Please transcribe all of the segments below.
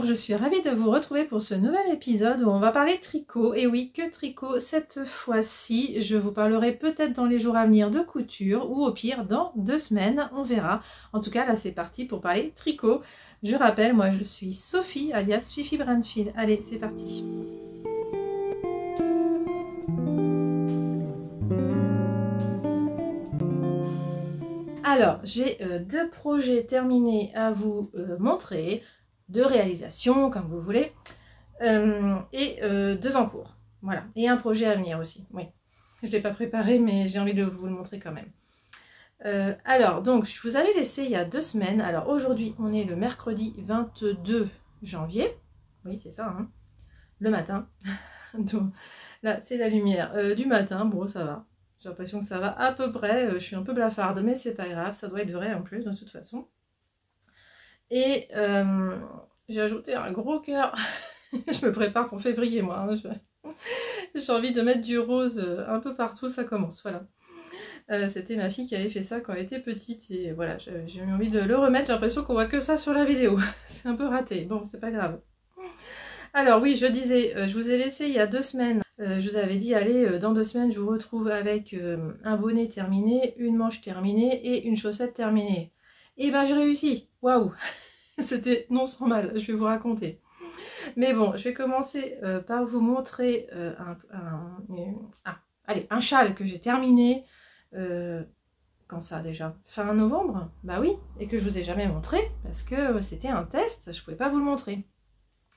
je suis ravie de vous retrouver pour ce nouvel épisode où on va parler tricot. Et oui, que tricot cette fois-ci. Je vous parlerai peut-être dans les jours à venir de couture ou au pire dans 2 semaines, on verra. En tout cas, là c'est parti pour parler tricot. Je rappelle, moi je suis Sophie alias Fifi Brandfield. Allez, c'est parti. Alors, j'ai 2 projets terminés à vous montrer, 2 réalisations, comme vous voulez, et 2 en cours. Voilà, et un projet à venir aussi, oui. Je ne l'ai pas préparé, mais j'ai envie de vous le montrer quand même. Alors, donc, je vous avais laissé il y a 2 semaines. Alors, aujourd'hui, on est le mercredi 22 janvier. Oui, c'est ça, hein, le matin. Donc, là, c'est la lumière du matin. Bon, ça va. J'ai l'impression que ça va à peu près. Je suis un peu blafarde, mais c'est pas grave. Ça doit être vrai en plus, de toute façon. Et j'ai ajouté un gros cœur. Je me prépare pour février, moi. Hein. J'ai envie de mettre du rose un peu partout. Ça commence, voilà. C'était ma fille qui avait fait ça quand elle était petite. Et voilà, j'ai eu envie de le remettre. J'ai l'impression qu'on voit que ça sur la vidéo. C'est un peu raté. Bon, c'est pas grave. Alors oui, je disais, je vous ai laissé il y a 2 semaines. Je vous avais dit, allez, dans 2 semaines, je vous retrouve avec un bonnet terminé, une manche terminée et une chaussette terminée. Et ben j'ai réussi. Waouh. C'était non sans mal, je vais vous raconter. Mais bon, je vais commencer par vous montrer un châle que j'ai terminé. Quand ça déjà? Fin novembre? Bah oui, et que je vous ai jamais montré parce que c'était un test, je pouvais pas vous le montrer.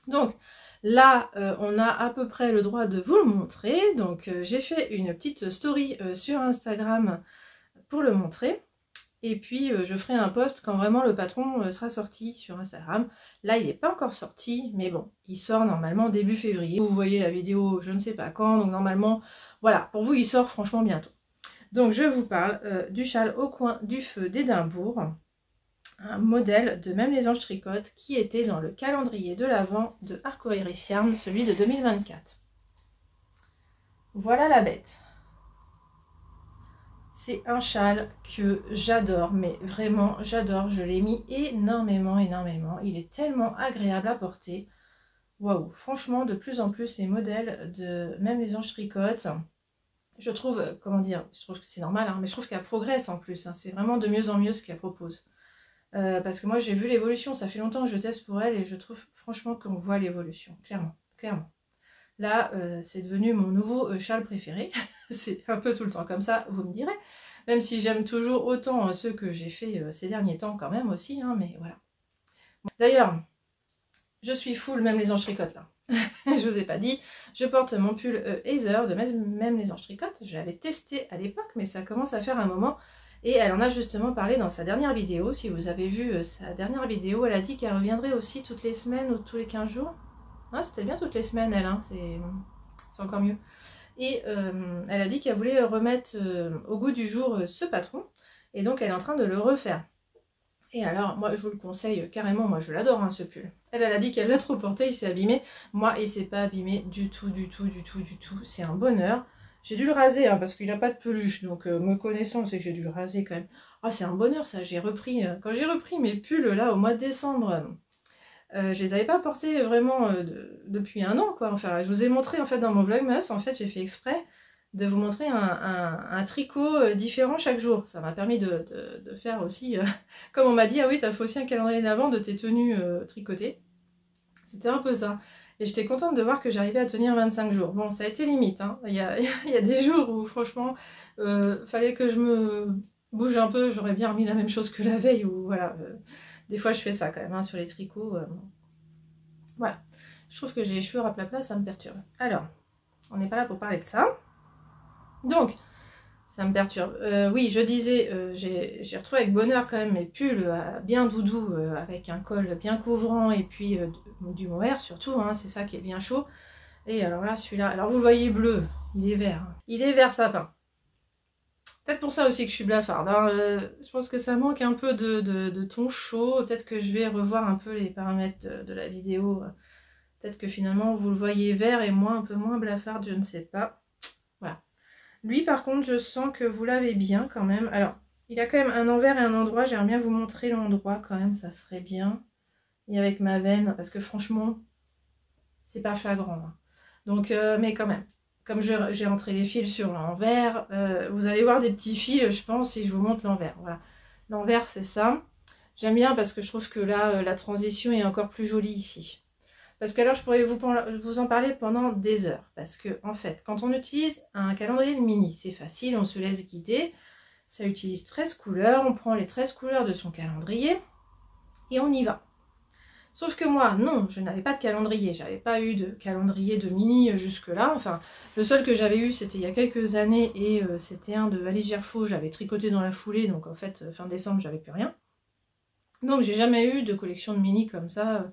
Donc là, on a à peu près le droit de vous le montrer. Donc j'ai fait une petite story sur Instagram pour le montrer. Et puis je ferai un post quand vraiment le patron sera sorti sur Instagram. Là il n'est pas encore sorti, mais bon, il sort normalement début février. Vous voyez la vidéo je ne sais pas quand, donc normalement, voilà, pour vous il sort franchement bientôt. Donc je vous parle du châle au coin du feu d'Édimbourg. Un modèle de Même les Anges Tricotent qui était dans le calendrier de l'Avent de Arcoiris Yarn, celui de 2024. Voilà la bête. C'est un châle que j'adore, mais vraiment j'adore. Je l'ai mis énormément. Il est tellement agréable à porter. Waouh, franchement, de plus en plus les modèles de Même les Anges Tricotent, je trouve, comment dire, je trouve que c'est normal, hein, mais je trouve qu'elle progresse en plus. Hein, c'est vraiment de mieux en mieux ce qu'elle propose. Parce que moi j'ai vu l'évolution, ça fait longtemps que je teste pour elle et je trouve franchement qu'on voit l'évolution, clairement. Là, c'est devenu mon nouveau châle préféré. C'est un peu tout le temps comme ça, vous me direz. Même si j'aime toujours autant ceux que j'ai fait ces derniers temps quand même aussi, hein, mais voilà. Bon. D'ailleurs, je suis full Même les Anges Tricotent là. Je vous ai pas dit, je porte mon pull Heather de Même les Anges Tricotent. Je l'avais testé à l'époque, mais ça commence à faire un moment. Et elle en a justement parlé dans sa dernière vidéo. Si vous avez vu sa dernière vidéo, elle a dit qu'elle reviendrait aussi toutes les semaines ou tous les 15 jours. Ah, c'était bien toutes les semaines, elle, hein, c'est encore mieux. Et elle a dit qu'elle voulait remettre au goût du jour ce patron. Et donc, elle est en train de le refaire. Et alors, moi, je vous le conseille carrément. Moi, je l'adore, hein, ce pull. Elle a dit qu'elle l'a trop porté, il s'est abîmé. Moi, il s'est pas abîmé du tout. C'est un bonheur. J'ai dû le raser hein, parce qu'il n'a pas de peluche, donc me connaissant, c'est que j'ai dû le raser quand même. Ah, c'est un bonheur ça, j'ai repris, quand j'ai repris mes pulls là au mois de décembre, je les avais pas portés vraiment depuis un an quoi. Enfin, je vous ai montré en fait dans mon vlogmas, en fait j'ai fait exprès de vous montrer un tricot différent chaque jour. Ça m'a permis de faire aussi, comme on m'a dit, ah oui, t'as fait aussi un calendrier d'avant de tes tenues tricotées. C'était un peu ça. Et j'étais contente de voir que j'arrivais à tenir 25 jours. Bon, ça a été limite. Hein. Il y a des jours où, franchement, fallait que je me bouge un peu. J'aurais bien remis la même chose que la veille. Ou voilà. Des fois, je fais ça quand même hein, sur les tricots. Voilà. Je trouve que j'ai les cheveux à plat plat, ça me perturbe. Alors, on n'est pas là pour parler de ça. Donc, ça me perturbe. Oui, je disais, j'ai retrouvé avec bonheur quand même mes pulls bien doudou, avec un col bien couvrant et puis du mohair surtout, hein, c'est ça qui est bien chaud. Et alors là, celui-là, alors vous le voyez bleu, il est vert. Hein. Il est vert sapin. Peut-être pour ça aussi que je suis blafarde. Hein. Je pense que ça manque un peu de ton chaud. Peut-être que je vais revoir un peu les paramètres de la vidéo. Peut-être que finalement vous le voyez vert et moi un peu moins blafarde, je ne sais pas. Voilà. Lui par contre je sens que vous l'avez bien quand même. Alors il a quand même un envers et un endroit. J'aimerais bien vous montrer l'endroit quand même, ça serait bien. et avec ma veine, parce que franchement, c'est pas flagrant. Hein. Donc, mais quand même, comme j'ai rentré les fils sur l'envers, vous allez voir des petits fils, je pense, si je vous montre l'envers. Voilà. L'envers, c'est ça. J'aime bien parce que je trouve que là, la transition est encore plus jolie ici. Parce que alors, je pourrais vous en parler pendant des heures. Parce que, en fait, quand on utilise un calendrier de mini, c'est facile, on se laisse guider. Ça utilise 13 couleurs, on prend les 13 couleurs de son calendrier et on y va. Sauf que moi, non, je n'avais pas de calendrier. J'avais pas eu de calendrier de mini jusque-là. Enfin, le seul que j'avais eu, c'était il y a quelques années et c'était un de Valise Gerfaux. J'avais tricoté dans la foulée, donc en fait, fin décembre, j'avais plus rien. Donc, j'ai jamais eu de collection de mini comme ça.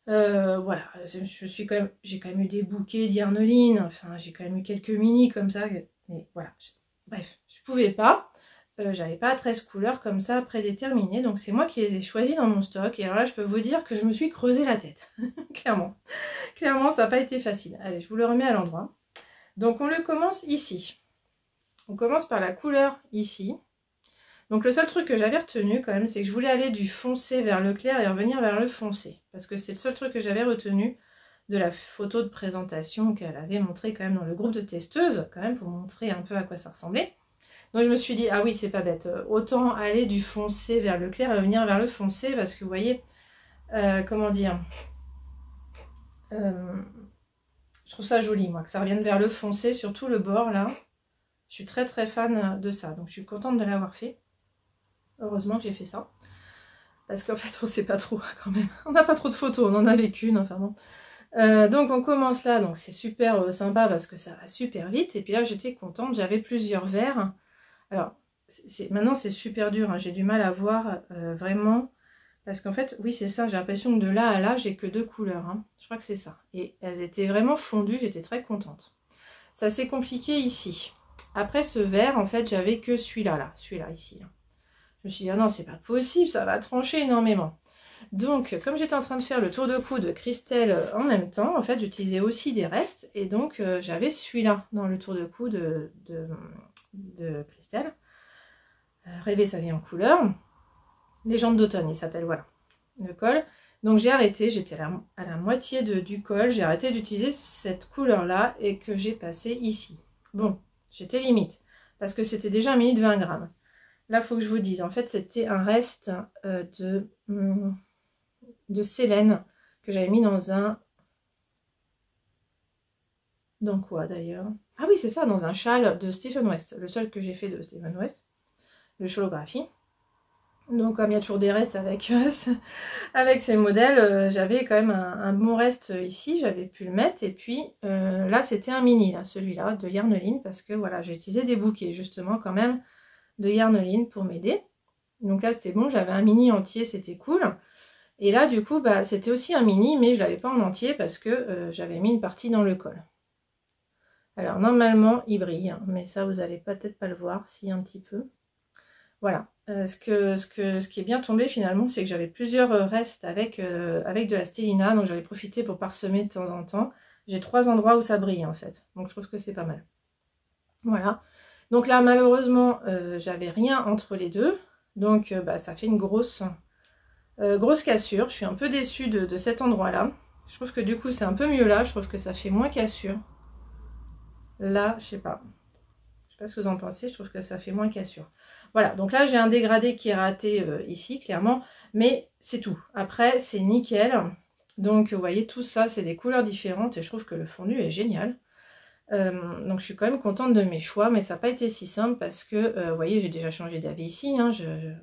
Voilà, j'ai quand même eu des bouquets d'Yarneline. Enfin, j'ai quand même eu quelques mini comme ça. Mais voilà, bref, je pouvais pas. J'avais pas 13 couleurs comme ça prédéterminées, donc c'est moi qui les ai choisies dans mon stock. Et alors là, je peux vous dire que je me suis creusé la tête, clairement. Clairement, ça n'a pas été facile. Allez, je vous le remets à l'endroit. Donc on le commence ici. On commence par la couleur ici. Donc le seul truc que j'avais retenu quand même, c'est que je voulais aller du foncé vers le clair et revenir vers le foncé. Parce que c'est le seul truc que j'avais retenu de la photo de présentation qu'elle avait montré quand même dans le groupe de testeuses, quand même pour montrer un peu à quoi ça ressemblait. Donc je me suis dit, ah oui, c'est pas bête, autant aller du foncé vers le clair et revenir vers le foncé, parce que vous voyez, comment dire, je trouve ça joli, moi, que ça revienne vers le foncé, surtout le bord, là. Je suis très très fan de ça, donc je suis contente de l'avoir fait. Heureusement que j'ai fait ça. Parce qu'en fait, on sait pas trop, quand même. On n'a pas trop de photos, on en avait qu'une, enfin bon. Donc on commence là, donc c'est super sympa parce que ça va super vite. Et puis là, j'étais contente, j'avais plusieurs verres. Alors, maintenant c'est super dur, hein. J'ai du mal à voir vraiment, parce qu'en fait, oui c'est ça, j'ai l'impression que de là à là, j'ai que 2 couleurs, hein. Je crois que c'est ça. Et elles étaient vraiment fondues, j'étais très contente. Ça s'est compliqué ici. Après ce vert, en fait, j'avais que celui-là, celui-là ici. Là. Je me suis dit, ah non, c'est pas possible, ça va trancher énormément. Donc, comme j'étais en train de faire le tour de cou de Christelle en même temps, en fait, j'utilisais aussi des restes, et donc j'avais celui-là dans le tour de cou de Christelle. Rêver sa vie en couleur. Légende d'automne, il s'appelle, voilà, le col. Donc j'ai arrêté, j'étais à la moitié du col, j'ai arrêté d'utiliser cette couleur-là et que j'ai passé ici. Bon, j'étais limite, parce que c'était déjà un mini de 20 grammes. Là, il faut que je vous dise, en fait, c'était un reste de Célène que j'avais mis dans un... Dans quoi d'ailleurs? Ah oui, c'est ça, dans un châle de Stephen West. Le seul que j'ai fait de Stephen West. De cholographie. Donc comme il y a toujours des restes avec, avec ces modèles, j'avais quand même un bon reste ici, j'avais pu le mettre. Et puis là c'était un mini, celui-là de Yarneline, parce que voilà, j'ai utilisé des bouquets justement quand même de Yarneline pour m'aider. Donc là c'était bon, j'avais un mini entier, c'était cool. Et là du coup bah, c'était aussi un mini, mais je ne l'avais pas en entier parce que j'avais mis une partie dans le col. Alors normalement il brille, hein, mais ça vous allez peut-être pas le voir, si un petit peu. Voilà, ce qui est bien tombé finalement, c'est que j'avais plusieurs restes avec de la stélina, donc j'avais profité pour parsemer de temps en temps. J'ai 3 endroits où ça brille en fait, donc je trouve que c'est pas mal. Voilà, donc là malheureusement, j'avais rien entre les deux, donc bah, ça fait une grosse cassure. Je suis un peu déçue de cet endroit-là. Je trouve que du coup c'est un peu mieux là, je trouve que ça fait moins cassure. Là, je sais pas ce que vous en pensez, je trouve que ça fait moins cassure. Voilà, donc là j'ai un dégradé qui est raté ici, clairement, mais c'est tout. Après, c'est nickel. Donc vous voyez, tout ça, c'est des couleurs différentes et je trouve que le fondu est génial. Donc je suis quand même contente de mes choix, mais ça n'a pas été si simple parce que, vous voyez, j'ai déjà changé d'avis ici, hein, je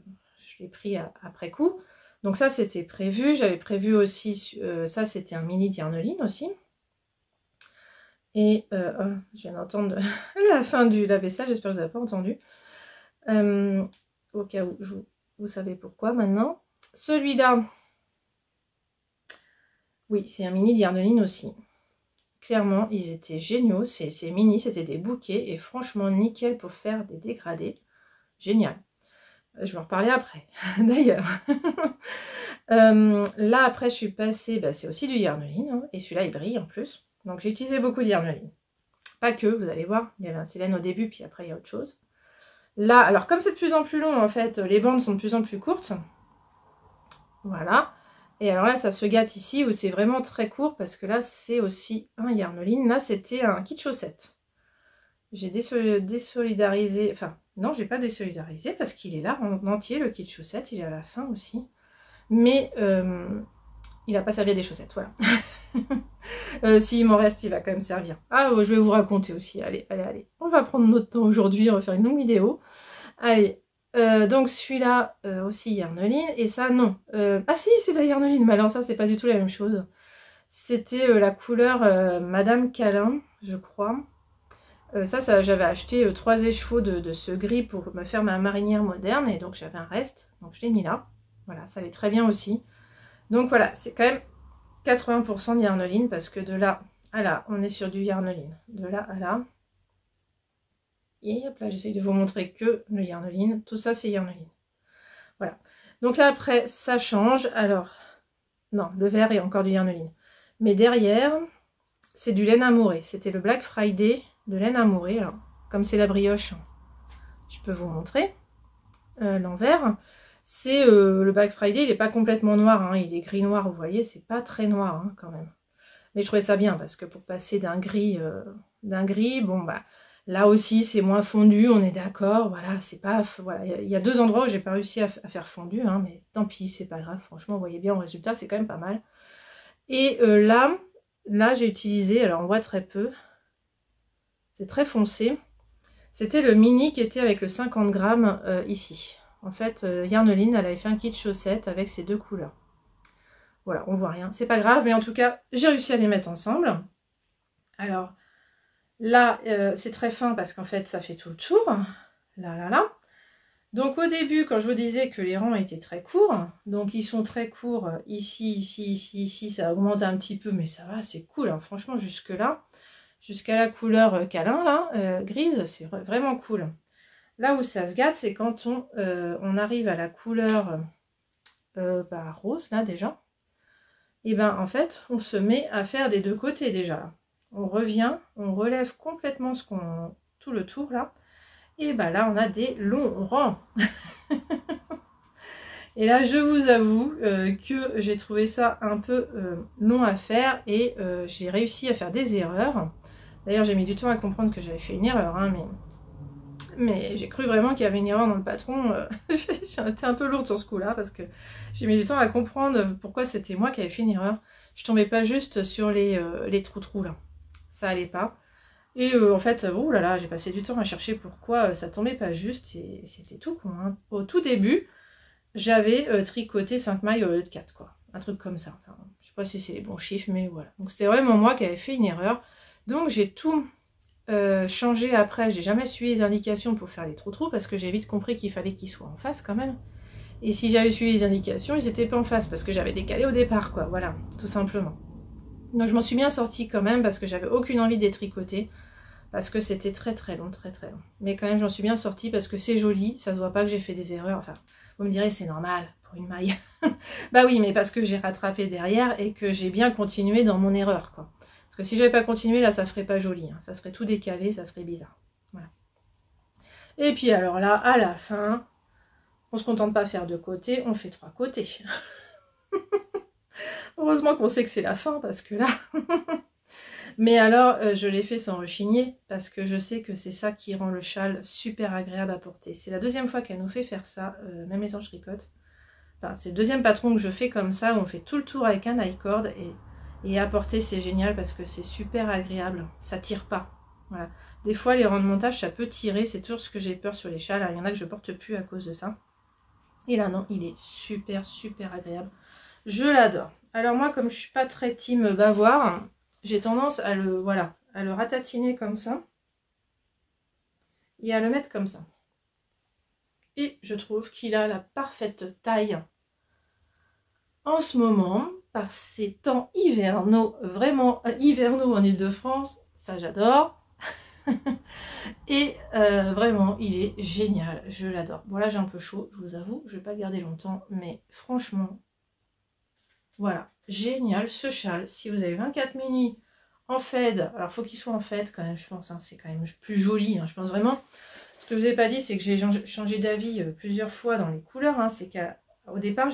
l'ai pris après coup. Donc ça, c'était prévu. J'avais prévu aussi, ça c'était un mini d'Yarneline aussi. Et je viens d'entendre la fin du lave-vaisselle, j'espère que vous n'avez pas entendu. Au cas où, vous savez pourquoi maintenant. Celui-là, oui, c'est un mini d'Yarneline aussi. Clairement, ils étaient géniaux. Ces mini, c'était des bouquets et franchement nickel pour faire des dégradés. Génial. Je vais en reparler après, d'ailleurs. Là, après, je suis passée, bah, c'est aussi du Yarneline, hein, et celui-là, il brille en plus. Donc j'ai utilisé beaucoup de Yarneline. Pas que, vous allez voir, il y avait un Célène au début, puis après il y a autre chose. Là, alors comme c'est de plus en plus long, en fait, les bandes sont de plus en plus courtes. Voilà. Et alors là, ça se gâte ici où c'est vraiment très court parce que là, c'est aussi un Yarnoline. Là, c'était un kit chaussette. J'ai désolidarisé, enfin, non, j'ai pas désolidarisé parce qu'il est là en entier, le kit chaussette. Il est à la fin aussi. Mais il n'a pas servi à des chaussettes, voilà. S'il m'en reste, il va quand même servir. Ah, je vais vous raconter aussi. Allez, allez, allez. On va prendre notre temps aujourd'hui, on va faire une longue vidéo. Allez. Donc celui-là aussi Yarnoline et ça non. Ah si, c'est de la Yarnoline, mais alors ça c'est pas du tout la même chose. C'était la couleur Madame Câlin, je crois. Ça j'avais acheté 3 écheveaux de ce gris pour me faire ma marinière moderne et donc j'avais un reste, donc je l'ai mis là. Voilà, ça allait très bien aussi. Donc voilà, c'est quand même 80% de Yarnoline parce que de là à là, on est sur du Yarnoline. De là à là. Et hop là, j'essaye de vous montrer que le Yarnoline. Tout ça, c'est Yarnoline. Voilà. Donc là, après, ça change. Alors, non, le vert est encore du Yarnoline. Mais derrière, c'est du laine amourée. C'était le Black Friday de laine amourée. Alors, comme c'est la brioche, je peux vous montrer l'envers. C'est le Black Friday, il n'est pas complètement noir. Hein, il est gris-noir, vous voyez. C'est pas très noir hein, quand même. Mais je trouvais ça bien parce que pour passer d'un gris, bon, bah... Là aussi, c'est moins fondu, on est d'accord. Voilà, c'est pas. Voilà, il y a 2 endroits où j'ai pas réussi à faire fondu, hein, mais tant pis, c'est pas grave. Franchement, vous voyez bien au résultat, c'est quand même pas mal. Et là j'ai utilisé, alors on voit très peu, c'est très foncé. C'était le mini qui était avec le 50 grammes ici. En fait, Yarnoline, elle avait fait un kit chaussette avec ces 2 couleurs. Voilà, on voit rien, c'est pas grave, mais en tout cas, j'ai réussi à les mettre ensemble. Alors. Là, c'est très fin parce qu'en fait, ça fait tout le tour. Là, là, là. Donc, au début, quand je vous disais que les rangs étaient très courts, donc ils sont très courts ici, ici, ici, ici, ça augmente un petit peu, mais ça va, c'est cool. Hein. Franchement, jusque-là, jusqu'à la couleur câlin, là, grise, c'est vraiment cool. Là où ça se gâte, c'est quand on arrive à la couleur rose, là, déjà. Et ben, en fait, on se met à faire des 2 côtés, déjà. On revient, on relève complètement tout le tour là. Et bah là, on a des longs rangs. Et là, je vous avoue que j'ai trouvé ça un peu long à faire et j'ai réussi à faire des erreurs. D'ailleurs, j'ai mis du temps à comprendre que j'avais fait une erreur, hein, mais j'ai cru vraiment qu'il y avait une erreur dans le patron. J'ai été un peu lourde sur ce coup-là parce que j'ai mis du temps à comprendre pourquoi c'était moi qui avais fait une erreur. Je tombais pas juste sur les trous là. Ça allait pas. Et en fait, oh là là, j'ai passé du temps à chercher pourquoi ça tombait pas juste et c'était tout con. Hein. Au tout début, j'avais tricoté 5 mailles au lieu de 4, quoi. Un truc comme ça. Enfin, je sais pas si c'est les bons chiffres, mais voilà. Donc c'était vraiment moi qui avais fait une erreur. Donc j'ai tout changé après. J'ai jamais suivi les indications pour faire les trous parce que j'ai vite compris qu'il fallait qu'ils soient en face quand même. Et si j'avais suivi les indications, ils n'étaient pas en face parce que j'avais décalé au départ, quoi. Voilà, tout simplement. Donc je m'en suis bien sortie quand même parce que j'avais aucune envie de les tricoter. Parce que c'était très très long, très très long. Mais quand même j'en suis bien sortie parce que c'est joli. Ça se voit pas que j'ai fait des erreurs. Enfin, vous me direz c'est normal pour une maille. Bah oui, mais parce que j'ai rattrapé derrière et que j'ai bien continué dans mon erreur, quoi. Parce que si j'avais pas continué, là ça ferait pas joli. Hein. Ça serait tout décalé, ça serait bizarre. Voilà. Et puis alors là, à la fin, on se contente pas de faire 2 côtés, on fait 3 côtés. Heureusement qu'on sait que c'est la fin parce que là... Mais alors, je l'ai fait sans rechigner parce que je sais que c'est ça qui rend le châle super agréable à porter. C'est la 2e fois qu'elle nous fait faire ça, même les anges tricotent. Enfin, c'est le 2e patron que je fais comme ça, où on fait tout le tour avec un high-cord et à porter c'est génial parce que c'est super agréable, ça tire pas. Voilà. Des fois les rangs de montage ça peut tirer, c'est toujours ce que j'ai peur sur les châles. Il y en a que je porte plus à cause de ça. Et là non, il est super super agréable. Je l'adore. Alors moi comme je suis pas très team bavoir, j'ai tendance à le ratatiner comme ça et à le mettre comme ça. Et je trouve qu'il a la parfaite taille en ce moment, par ces temps hivernaux, vraiment hivernaux en Ile-de-France, ça j'adore. Et vraiment, il est génial, je l'adore. Bon là j'ai un peu chaud, je vous avoue, je vais pas le garder longtemps, mais franchement, voilà, génial ce châle. Si vous avez 24 mini en fed, alors faut qu'il soit en fed quand même, je pense, hein, c'est quand même plus joli, hein, je pense vraiment. Ce que je vous ai pas dit, c'est que j'ai changé d'avis plusieurs fois dans les couleurs, hein, c'est qu'à Au départ,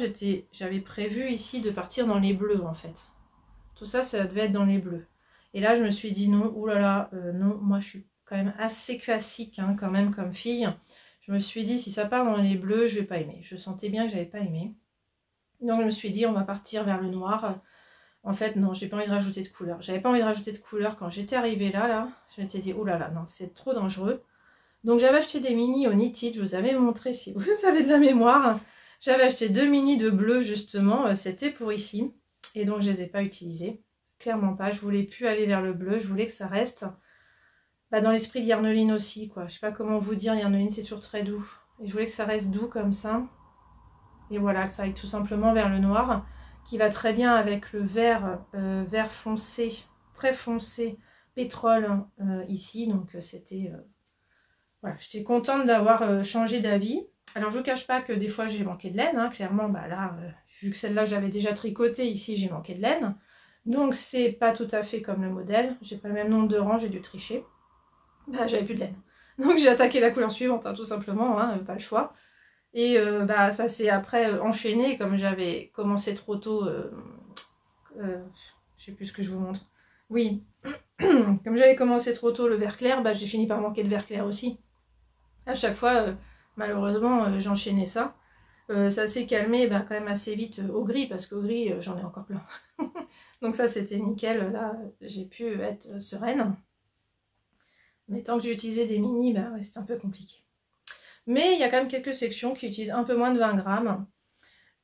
j'avais prévu ici de partir dans les bleus en fait. Tout ça, ça devait être dans les bleus. Et là, je me suis dit non, oulala, non, moi je suis quand même assez classique hein, quand même comme fille. Je me suis dit, si ça part dans les bleus, je vais pas aimer. Je sentais bien que j'avais pas aimé. Donc je me suis dit, on va partir vers le noir. En fait, non, j'ai pas envie de rajouter de couleur. J'avais pas envie de rajouter de couleur quand j'étais arrivée là, je m'étais dit, oulala, non, c'est trop dangereux. Donc j'avais acheté des mini au Knitted, je vous avais montré si vous avez de la mémoire. J'avais acheté 2 mini de bleu justement, c'était pour ici. Et donc je les ai pas utilisés, clairement pas. Je voulais plus aller vers le bleu, je voulais que ça reste dans l'esprit de Yarneline aussi, quoi. Je sais pas comment vous dire, Yarneline c'est toujours très doux. Et je voulais que ça reste doux comme ça. Et voilà, que ça aille tout simplement vers le noir, qui va très bien avec le vert, vert foncé, très foncé, pétrole ici. Donc c'était... voilà, j'étais contente d'avoir changé d'avis. Alors je ne cache pas que des fois j'ai manqué de laine, hein. Clairement, là, vu que celle-là j'avais déjà tricoté, ici j'ai manqué de laine. Donc c'est pas tout à fait comme le modèle, j'ai pas le même nombre de rangs, j'ai dû tricher. J'avais plus de laine. Donc j'ai attaqué la couleur suivante, hein, tout simplement, hein, pas le choix. Et ça s'est après enchaîné, comme j'avais commencé trop tôt, je sais plus ce que je vous montre. Oui, comme j'avais commencé trop tôt le vert clair, j'ai fini par manquer de vert clair aussi. À chaque fois, malheureusement, j'enchaînais ça. Ça s'est calmé quand même assez vite au gris, parce qu'au gris, j'en ai encore plein. Donc ça, c'était nickel. Là, j'ai pu être sereine. Mais tant que j'utilisais des mini, ouais, c'était un peu compliqué. Mais il y a quand même quelques sections qui utilisent un peu moins de 20 grammes.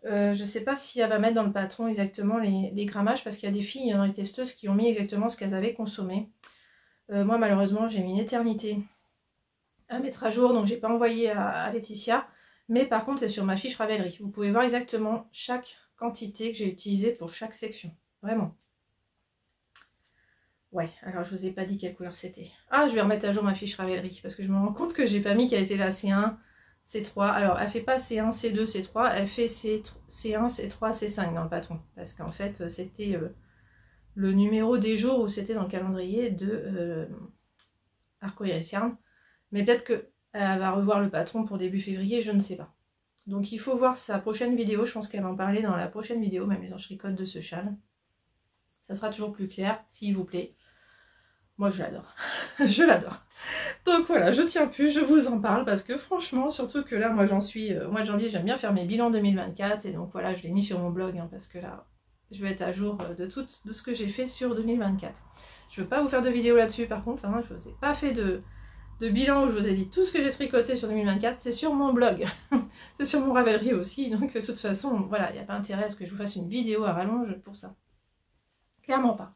Je ne sais pas si elle va mettre dans le patron exactement les grammages, parce qu'il y a des filles dans les testeuses qui ont mis exactement ce qu'elles avaient consommé. Moi, malheureusement, j'ai mis une éternité à mettre à jour, donc j'ai pas envoyé à Laetitia. Mais par contre, c'est sur ma fiche Ravelry. Vous pouvez voir exactement chaque quantité que j'ai utilisée pour chaque section. Vraiment. Ouais, alors je vous ai pas dit quelle couleur c'était. Ah, je vais remettre à jour ma fiche Ravelry, parce que je me rends compte que j'ai pas mis qu'elle était là C1, C3. Alors, elle fait pas C1, C2, C3, elle fait C1, C3, C5 dans le patron. Parce qu'en fait, c'était le numéro des jours où c'était dans le calendrier de Arcoiris Yarn. Mais peut-être qu'elle va revoir le patron pour début février, je ne sais pas. Donc il faut voir sa prochaine vidéo, je pense qu'elle va en parler dans la prochaine vidéo, même les tricote de ce châle. Ça sera toujours plus clair, s'il vous plaît. Moi je l'adore, je l'adore. Donc voilà, je tiens plus, je vous en parle parce que franchement, surtout que là, moi j'en suis, au mois de janvier, j'aime bien faire mes bilans 2024 et donc voilà, je l'ai mis sur mon blog hein, parce que là, je vais être à jour de ce que j'ai fait sur 2024. Je ne veux pas vous faire de vidéo là-dessus par contre, hein, je ne vous ai pas fait de bilan où je vous ai dit tout ce que j'ai tricoté sur 2024, c'est sur mon blog. C'est sur mon Ravelry aussi, donc de toute façon, voilà, il n'y a pas intérêt à ce que je vous fasse une vidéo à rallonge pour ça. Clairement pas.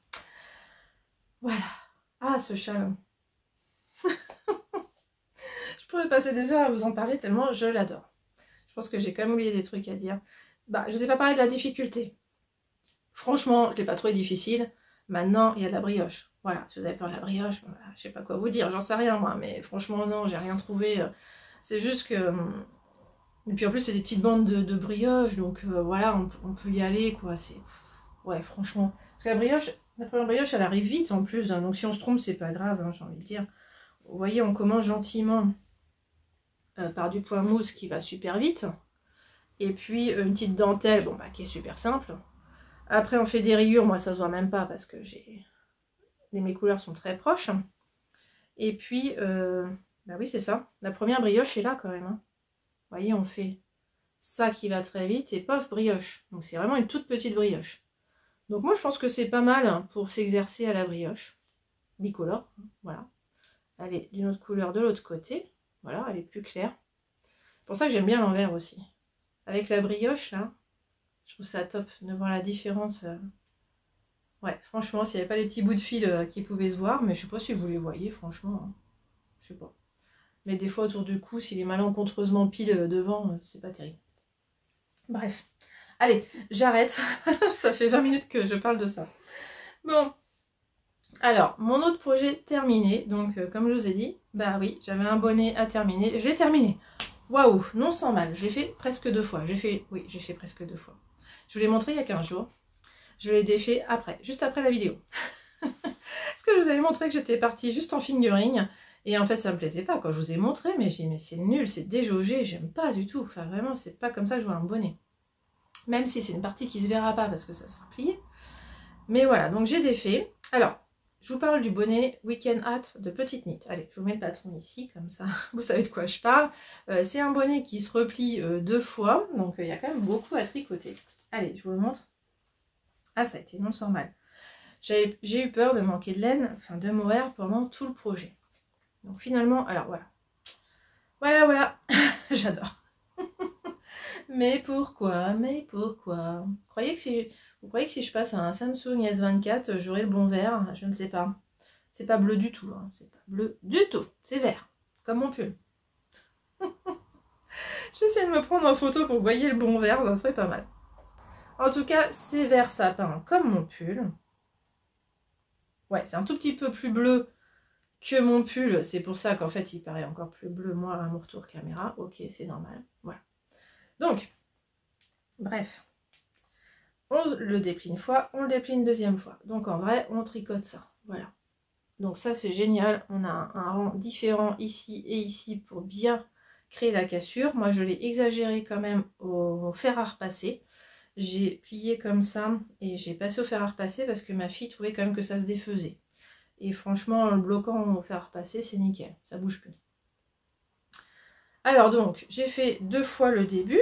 Voilà. Ah, ce châle. Je pourrais passer des heures à vous en parler tellement je l'adore. Je pense que j'ai quand même oublié des trucs à dire. Je vous ai pas parlé de la difficulté. Franchement, je ne l'ai pas trouvé difficile. Maintenant, il y a de la brioche. Voilà, si vous avez peur de la brioche, je sais pas quoi vous dire, j'en sais rien moi, mais franchement non, j'ai rien trouvé. C'est juste que... Et puis en plus c'est des petites bandes de brioche, donc voilà, on peut y aller quoi. Ouais, franchement. Parce que la première brioche elle arrive vite en plus, hein, donc si on se trompe c'est pas grave, hein, j'ai envie de dire. Vous voyez, on commence gentiment par du point mousse qui va super vite. Et puis une petite dentelle, qui est super simple. Après on fait des rayures, moi ça se voit même pas parce que mes couleurs sont très proches. Et puis, oui c'est ça, la première brioche est là quand même. Hein. Vous voyez, on fait ça qui va très vite et pof, brioche. Donc c'est vraiment une toute petite brioche. Donc moi je pense que c'est pas mal pour s'exercer à la brioche. Bicolore, voilà. Elle est d'une autre couleur de l'autre côté. Voilà, elle est plus claire. C'est pour ça que j'aime bien l'envers aussi. Avec la brioche là, je trouve ça top de voir la différence. Ouais, franchement, s'il n'y avait pas les petits bouts de fil qui pouvaient se voir, mais je sais pas si vous les voyez, franchement, hein. Je sais pas. Mais des fois autour du cou, s'il est malencontreusement pile devant, c'est pas terrible. Bref. Allez, j'arrête. Ça fait 20 minutes que je parle de ça. Bon. Alors, mon autre projet terminé. Donc, comme je vous ai dit, oui, j'avais un bonnet à terminer. J'ai terminé. Waouh, non sans mal. J'ai fait presque 2 fois. J'ai fait presque 2 fois. Je vous l'ai montré il y a 15 jours. Je l'ai défait après, juste après la vidéo. Parce que je vous avais montré que j'étais partie juste en fingering. Et en fait, ça me plaisait pas. Quand je vous ai montré, mais j'ai dit, mais c'est nul, c'est déjaugé, j'aime pas du tout. Enfin, vraiment, c'est pas comme ça que je vois un bonnet. Même si c'est une partie qui se verra pas parce que ça sera plié. Mais voilà, donc j'ai défait. Alors, je vous parle du bonnet Weekend Hat de Petite Knit. Allez, je vous mets le patron ici, comme ça, vous savez de quoi je parle. C'est un bonnet qui se replie 2 fois, donc il y a quand même beaucoup à tricoter. Allez, je vous le montre. Ah, ça a été non sans mal. J'ai eu peur de manquer de laine, enfin de mohair pendant tout le projet. Donc finalement, alors voilà. Voilà, j'adore. Mais pourquoi? Vous croyez que si je passe à un Samsung S24, j'aurai le bon vert? Je ne sais pas. C'est pas bleu du tout, hein. C'est pas bleu du tout. C'est vert, comme mon pull. J'essaie de me prendre en photo pour que vous voyez le bon vert, ça serait pas mal. En tout cas, c'est vert sapin, comme mon pull. Ouais, c'est un tout petit peu plus bleu que mon pull. C'est pour ça qu'en fait, il paraît encore plus bleu, moi, à mon retour caméra. Ok, c'est normal. Voilà. Donc, bref. On le déplie une fois, on le déplie une deuxième fois. Donc en vrai, on tricote ça. Voilà. Donc ça, c'est génial. On a un rang différent ici et ici pour bien créer la cassure. Moi, je l'ai exagéré quand même au fer à repasser. J'ai plié comme ça et j'ai passé au fer à repasser parce que ma fille trouvait quand même que ça se défaisait. Et franchement, en le bloquant au fer à repasser, c'est nickel. Ça bouge plus. Alors donc, j'ai fait 2 fois le début.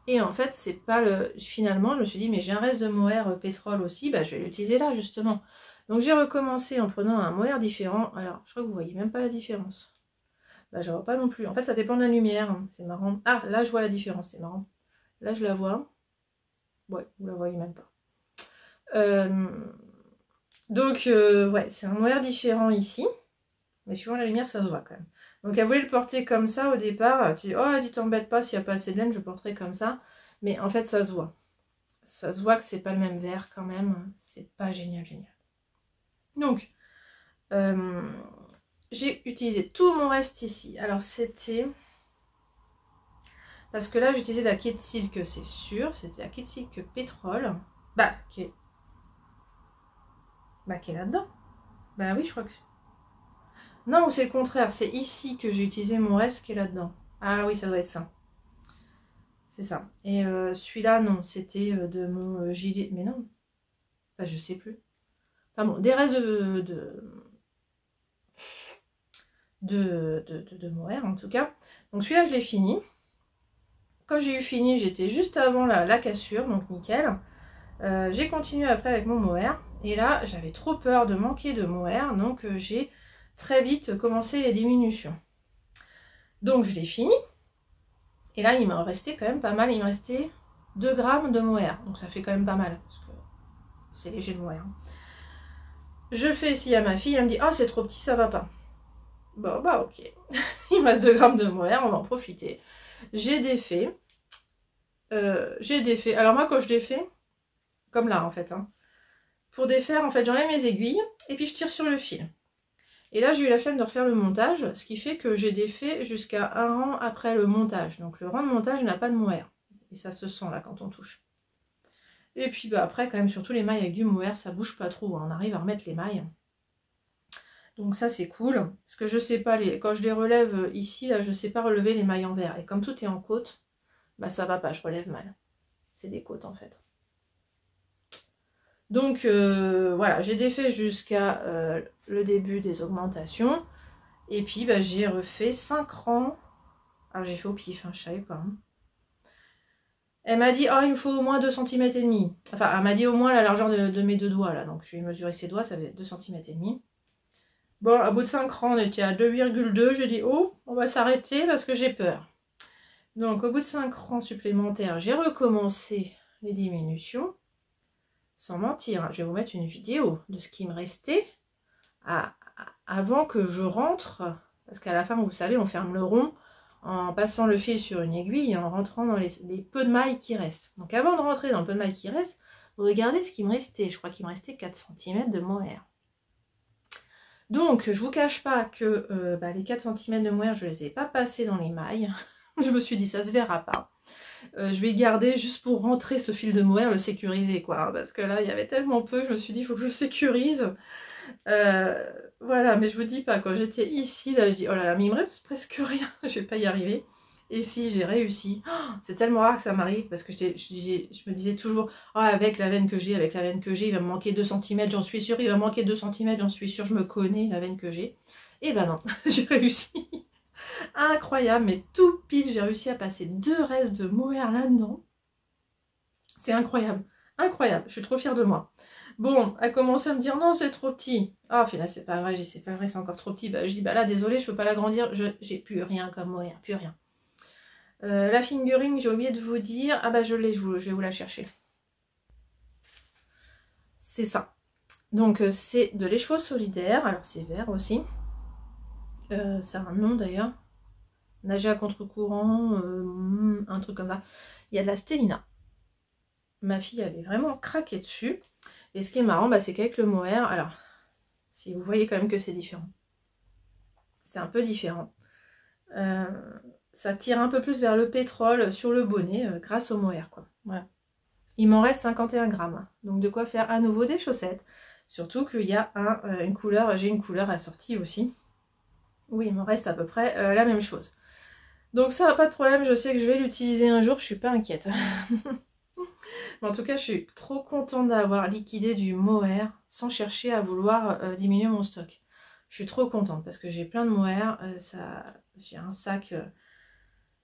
Et en fait, c'est pas le. Finalement, je me suis dit, mais j'ai un reste de mohair pétrole aussi, bah, je vais l'utiliser là justement. Donc j'ai recommencé en prenant un mohair différent. Alors, je crois que vous voyez même pas la différence. Bah, je vois pas non plus. En fait, ça dépend de la lumière. Hein. C'est marrant. Ah, là, je vois la différence. C'est marrant. Là, je la vois. Ouais, vous la voyez même pas. Donc, ouais, c'est un mohair différent ici. Mais suivant la lumière, ça se voit quand même. Donc elle voulait le porter comme ça au départ. Tu dis, oh, elle dit, t'embête pas, s'il n'y a pas assez de laine, je le porterai comme ça. Mais en fait, ça se voit. Ça se voit que c'est pas le même vert quand même. C'est pas génial. Donc, j'ai utilisé tout mon reste ici. Alors c'était... Parce que là, j'ai utilisé la Kate Silk, c'est sûr. C'était la Kate Silk pétrole. Qui est là-dedans. Bah oui, je crois que... Non, ou c'est le contraire, c'est ici que j'ai utilisé mon reste qui est là-dedans. Ah oui, ça doit être ça. C'est ça. Et celui-là, non, c'était de mon gilet. Mais non, bah, je sais plus. Enfin bon, des restes de mohair en tout cas. Donc celui-là, je l'ai fini. Quand j'ai eu fini, j'étais juste avant la cassure, donc nickel. J'ai continué après avec mon mohair. Et là, j'avais trop peur de manquer de mohair, donc j'ai très vite commencé les diminutions. Donc je l'ai fini. Et là, il m'en restait quand même pas mal. Il me restait 2 grammes de mohair. Donc ça fait quand même pas mal. Parce que c'est léger le mohair. Je fais ici à ma fille. Elle me dit, oh, c'est trop petit, ça va pas. Bon, bah ok. Il me reste 2 grammes de mohair. On va en profiter. J'ai défait. Alors moi, quand je défais, comme là en fait. Hein, pour défaire, en fait, j'enlève mes aiguilles. Et puis je tire sur le fil. Et là, j'ai eu la flemme de refaire le montage, ce qui fait que j'ai défait jusqu'à un rang après le montage. Donc le rang de montage n'a pas de mohair. Et ça se sent là quand on touche. Et puis bah, après, quand même, surtout les mailles avec du mohair, ça bouge pas trop. Hein. On arrive à remettre les mailles. Donc ça, c'est cool. Parce que je sais pas, quand je les relève ici, là, je sais pas relever les mailles en vert. Et comme tout est en côte, bah ça va pas, je relève mal. C'est des côtes en fait. Donc voilà, j'ai défait jusqu'à le début des augmentations. Et puis bah, j'ai refait 5 rangs. Alors j'ai fait au pif, hein, je savais pas. Hein. Elle m'a dit, oh il me faut au moins 2 cm et demi. Enfin, elle m'a dit au moins la largeur de mes 2 doigts là. Donc je vais mesurer ses doigts, ça faisait 2 cm et demi. Bon, à bout de 5 rangs, on était à 2,2. J'ai dit, oh, on va s'arrêter parce que j'ai peur. Donc au bout de 5 rangs supplémentaires, j'ai recommencé les diminutions. Sans mentir, hein, je vais vous mettre une vidéo de ce qui me restait avant que je rentre. Parce qu'à la fin, vous savez, on ferme le rond en passant le fil sur une aiguille et en rentrant dans les peu de mailles qui restent. Donc avant de rentrer dans le peu de mailles qui restent, vous regardez ce qui me restait. Je crois qu'il me restait 4 cm de mohair. Donc je vous cache pas que les 4 cm de mohair, je les ai pas passés dans les mailles. Je me suis dit, ça se verra pas. Je vais garder juste pour rentrer ce fil de mohair, le sécuriser quoi. Hein, parce que là, il y avait tellement peu, je me suis dit, il faut que je le sécurise. Voilà, mais je vous dis pas, quand j'étais ici, là, je dis, oh là là, mais il me reste presque rien, je vais pas y arriver. Et si j'ai réussi, oh, c'est tellement rare que ça m'arrive parce que je me disais toujours, oh, avec la veine que j'ai, il va me manquer 2 cm, j'en suis sûre, il va me manquer 2 cm, j'en suis sûre, je me connais la veine que j'ai. Et ben non, j'ai réussi. Incroyable, mais tout pile, j'ai réussi à passer 2 restes de mohair là-dedans. C'est incroyable, incroyable, je suis trop fière de moi. Bon, elle commence à me dire non, c'est trop petit. Ah, puis là, c'est pas vrai, c'est pas vrai, c'est encore trop petit. Bah, je dis, bah là, désolé, je peux pas l'agrandir, j'ai plus rien comme mohair, plus rien. La fingering, j'ai oublié de vous dire. Ah bah je l'ai, je vais vous la chercher. C'est ça. Donc c'est de l'écheveau solidaire. Alors c'est vert aussi. Ça a un nom d'ailleurs. Nager à contre-courant, un truc comme ça. Il y a de la stélina. Ma fille avait vraiment craqué dessus. Et ce qui est marrant, bah, c'est qu'avec le mohair, alors, si vous voyez quand même que c'est différent. C'est un peu différent. Ça tire un peu plus vers le pétrole sur le bonnet grâce au mohair, quoi. Voilà. Il m'en reste 51 grammes. Donc de quoi faire à nouveau des chaussettes. Surtout qu'il y a une couleur, j'ai une couleur assortie aussi. Oui, il m'en reste à peu près la même chose. Donc ça, pas de problème, je sais que je vais l'utiliser un jour, je suis pas inquiète. Mais en tout cas, je suis trop contente d'avoir liquidé du mohair sans chercher à vouloir diminuer mon stock. Je suis trop contente parce que j'ai plein de mohair. J'ai un sac,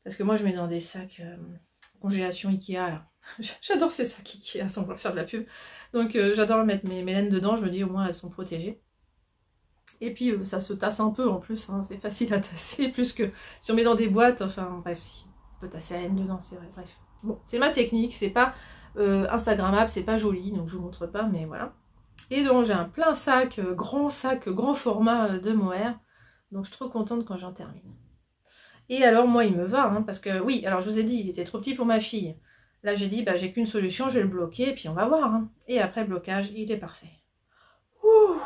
parce que moi je mets dans des sacs congélation Ikea là. J'adore ces sacs Ikea sans vouloir faire de la pub. Donc j'adore mettre mes laines dedans, je me dis au moins elles sont protégées. Et puis ça se tasse un peu en plus, hein, c'est facile à tasser, plus que si on met dans des boîtes, enfin bref, on peut tasser la laine dedans, c'est vrai, bref. Bon, c'est ma technique, c'est pas instagrammable, c'est pas joli, donc je vous montre pas, mais voilà. Et donc j'ai un plein sac, grand format de mohair, donc je suis trop contente quand j'en termine. Et alors moi il me va, hein, parce que oui, alors je vous ai dit, il était trop petit pour ma fille. Là j'ai dit, bah j'ai qu'une solution, je vais le bloquer, et puis on va voir. Hein. Et après le blocage, il est parfait. Ouh,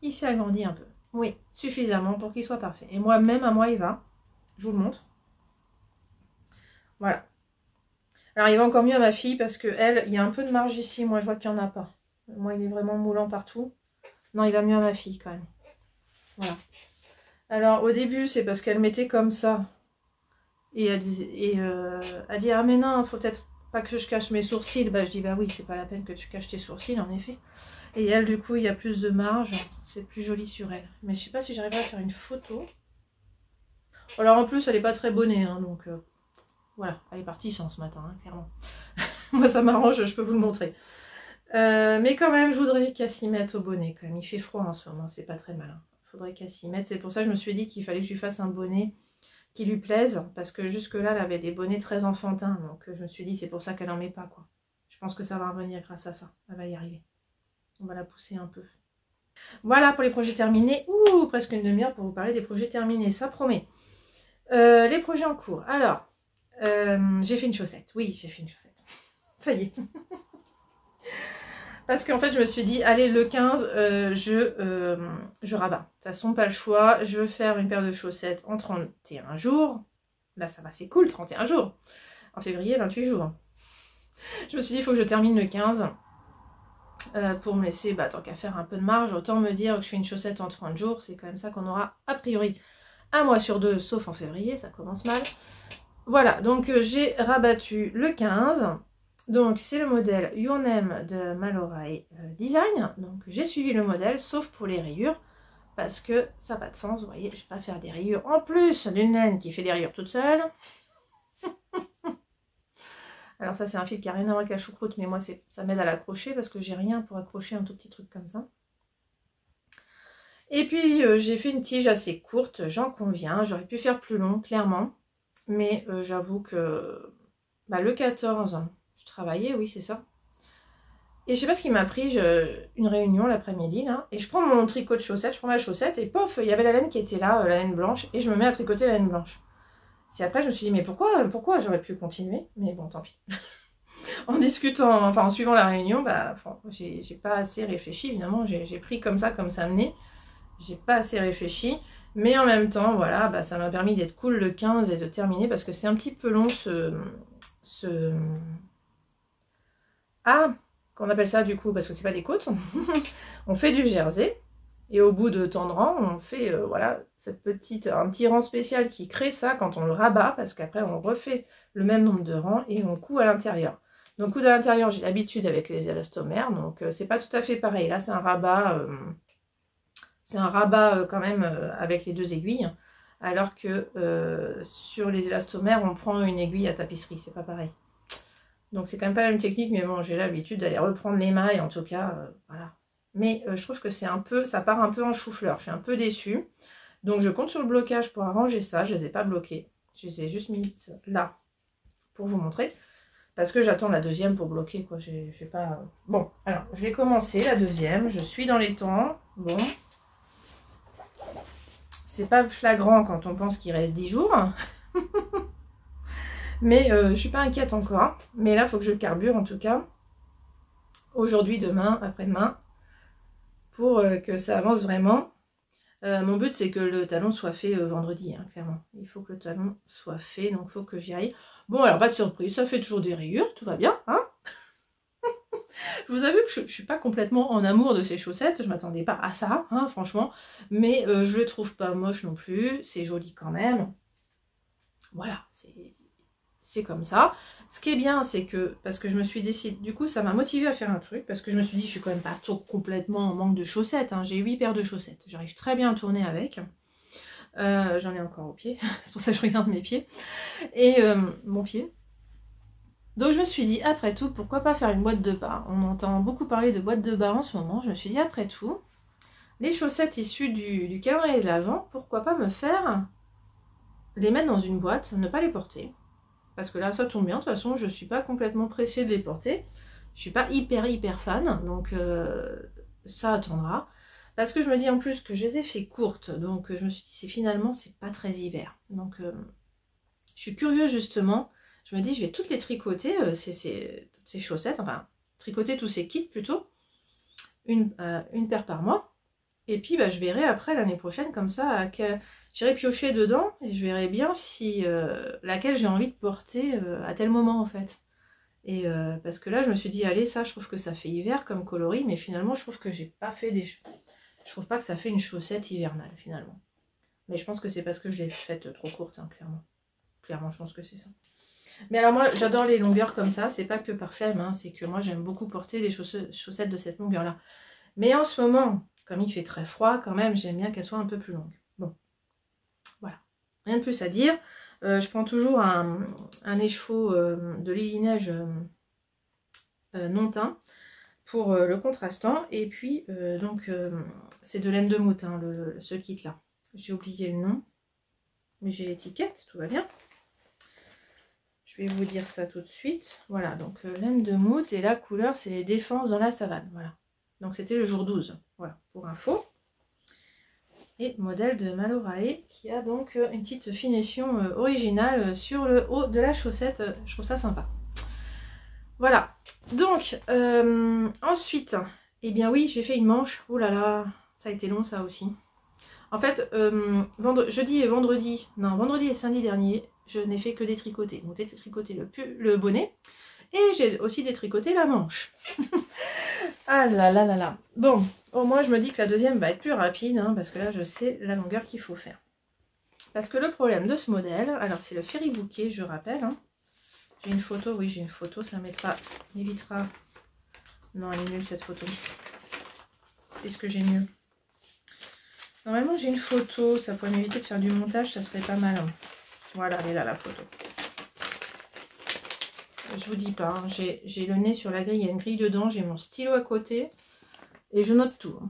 il s'est agrandi un peu. Oui, suffisamment pour qu'il soit parfait. Et moi, même à moi, il va. Je vous le montre. Voilà. Alors il va encore mieux à ma fille, parce que elle, il y a un peu de marge ici, moi je vois qu'il n'y en a pas. Moi il est vraiment moulant partout. Non, il va mieux à ma fille quand même. Voilà. Alors au début, c'est parce qu'elle mettait comme ça. Et elle dit, ah mais non, faut peut-être pas que je cache mes sourcils. Bah je dis, bah oui, c'est pas la peine que tu caches tes sourcils, en effet. Et elle, du coup, il y a plus de marge. C'est plus joli sur elle. Mais je sais pas si j'arriverai à faire une photo. Alors en plus, elle est pas très bonnée, hein, donc voilà, elle est partie sans ce matin, hein, clairement. Moi, ça m'arrange, je peux vous le montrer. Mais quand même, je voudrais qu'elle s'y mette au bonnet, quand même. Il fait froid en ce moment, c'est pas très malin. Il faudrait qu'elle s'y mette. C'est pour ça que je me suis dit qu'il fallait que je lui fasse un bonnet qui lui plaise, parce que jusque-là, elle avait des bonnets très enfantins. Donc je me suis dit, c'est pour ça qu'elle en met pas, quoi. Je pense que ça va revenir grâce à ça. Elle va y arriver. On va la pousser un peu. Voilà pour les projets terminés. Ouh, presque une demi-heure pour vous parler des projets terminés, ça promet. Les projets en cours. Alors, j'ai fait une chaussette. Oui, j'ai fait une chaussette. Ça y est. Parce qu'en fait, je me suis dit, allez, le 15, je rabats. De toute façon, pas le choix. Je veux faire une paire de chaussettes en 31 jours. Là, ça va, c'est cool, 31 jours. En février, 28 jours. Je me suis dit, il faut que je termine le 15. Pour me laisser, bah, tant qu'à faire un peu de marge, autant me dire que je fais une chaussette en 30 jours. C'est quand même ça qu'on aura, a priori, un mois sur deux, sauf en février, ça commence mal. Voilà, donc j'ai rabattu le 15. Donc c'est le modèle You Name de Malorai Design. Donc j'ai suivi le modèle, sauf pour les rayures, parce que ça n'a pas de sens, vous voyez, je ne vais pas faire des rayures en plus d'une laine qui fait des rayures toute seule. Alors ça c'est un fil qui n'a rien à voir avec la choucroute, mais moi ça m'aide à l'accrocher parce que j'ai rien pour accrocher un tout petit truc comme ça. Et puis j'ai fait une tige assez courte, j'en conviens, j'aurais pu faire plus long, clairement. Mais j'avoue que bah, le 14, je travaillais, oui c'est ça. Et je sais pas ce qui m'a pris, une réunion l'après-midi là, et je prends mon tricot de chaussette, je prends ma chaussette, et pof, il y avait la laine qui était là, la laine blanche, et je me mets à tricoter la laine blanche. C'est après, je me suis dit, mais pourquoi j'aurais pu continuer? Mais bon, tant pis. En discutant, enfin en suivant la réunion, bah, j'ai pas assez réfléchi, évidemment, j'ai pris comme ça venait. J'ai pas assez réfléchi, mais en même temps, voilà, bah, ça m'a permis d'être cool le 15 et de terminer, parce que c'est un petit peu long Ah, qu'on appelle ça du coup, parce que c'est pas des côtes. On fait du jersey. Et au bout de tant de rangs, on fait voilà, un petit rang spécial qui crée ça quand on le rabat, parce qu'après on refait le même nombre de rangs et on coud à l'intérieur. Donc coudre à l'intérieur, j'ai l'habitude avec les élastomères, donc c'est pas tout à fait pareil. Là c'est un rabat, quand même avec les 2 aiguilles, alors que sur les élastomères, on prend une aiguille à tapisserie, c'est pas pareil. Donc c'est quand même pas la même technique, mais bon, j'ai l'habitude d'aller reprendre les mailles, en tout cas, voilà. Mais je trouve que c'est un peu, ça part un peu en chou-fleur, je suis un peu déçue. Donc je compte sur le blocage pour arranger ça, je les ai pas bloqués. Je les ai juste mis là, pour vous montrer. Parce que j'attends la deuxième pour bloquer, quoi, j'ai pas... Bon, alors, je vais commencer la deuxième, je suis dans les temps, bon. C'est pas flagrant quand on pense qu'il reste 10 jours. Mais je suis pas inquiète encore. Mais là, il faut que je carbure en tout cas. Aujourd'hui, demain, après-demain. Pour que ça avance vraiment. Mon but, c'est que le talon soit fait vendredi, hein, clairement. Il faut que le talon soit fait, donc il faut que j'y aille. Bon, alors pas de surprise, ça fait toujours des rayures, tout va bien, hein. Je vous avoue que je ne suis pas complètement en amour de ces chaussettes, je m'attendais pas à ça, hein, franchement. Mais je les trouve pas moches non plus, c'est joli quand même. Voilà, c'est comme ça. Ce qui est bien, c'est que, parce que je me suis décidée, du coup ça m'a motivée à faire un truc, parce que je me suis dit, je suis quand même pas complètement en manque de chaussettes, hein. J'ai 8 paires de chaussettes, j'arrive très bien à tourner avec. J'en ai encore au pied, c'est pour ça que je regarde mes pieds, et mon pied. Donc je me suis dit, après tout, pourquoi pas faire une boîte de bas? On entend beaucoup parler de boîte de bas en ce moment, je me suis dit, après tout, les chaussettes issues du calendrier de l'Avent, pourquoi pas me faire les mettre dans une boîte, ne pas les porter. Parce que là, ça tombe bien, de toute façon, je suis pas complètement pressée de les porter. Je suis pas hyper fan, donc ça attendra. Parce que je me dis en plus que je les ai fait courtes, donc je me suis dit, finalement, c'est pas très hiver. Donc je suis curieuse justement. Je me dis, je vais toutes les tricoter, ces chaussettes, enfin, tricoter tous ces kits plutôt, une paire par mois. Et puis, bah, je verrai après l'année prochaine, comme ça, j'irai piocher dedans et je verrai bien si laquelle j'ai envie de porter à tel moment en fait. Et parce que là, je me suis dit, allez, ça, je trouve que ça fait hiver comme coloris, mais finalement, je trouve que j'ai pas fait je trouve pas que ça fait une chaussette hivernale finalement. Mais je pense que c'est parce que je l'ai faite trop courte, hein, clairement. Clairement, je pense que c'est ça. Mais alors moi, j'adore les longueurs comme ça, c'est pas que par flemme, hein, c'est que moi, j'aime beaucoup porter des chaussettes de cette longueur-là. Mais en ce moment, comme il fait très froid, quand même, j'aime bien qu'elles soient un peu plus longues. Bon, voilà. Rien de plus à dire. Je prends toujours un écheveau de Lily-Neige non teint pour le contrastant. Et puis, c'est de laine de mouton, hein, ce kit-là. J'ai oublié le nom, mais j'ai l'étiquette, tout va bien. Je vais vous dire ça tout de suite. Voilà, donc laine de mout et la couleur, c'est les défenses dans la savane. Voilà. Donc c'était le jour 12. Voilà, pour info. Et modèle de Malorae qui a donc une petite finition originale sur le haut de la chaussette. Je trouve ça sympa. Voilà. Donc, ensuite, eh bien oui, j'ai fait une manche. Oh là là, ça a été long ça aussi. En fait, jeudi et vendredi, non, vendredi et samedi dernier, je n'ai fait que détricoter. Donc détricoter le bonnet. Et j'ai aussi détricoté la manche. Ah là là là là. Bon, au moins je me dis que la deuxième va être plus rapide, hein, parce que là je sais la longueur qu'il faut faire. Parce que le problème de ce modèle, alors c'est le Ferry Bouquet, je rappelle. Hein. J'ai une photo, oui j'ai une photo, ça m'évitera. Non, elle est nulle cette photo. Est-ce que j'ai mieux? Normalement j'ai une photo, ça pourrait m'éviter de faire du montage, ça serait pas mal. Hein. Voilà, elle est là la photo. Je vous dis pas, hein, j'ai le nez sur la grille, il y a une grille dedans, j'ai mon stylo à côté et je note tout. Hein.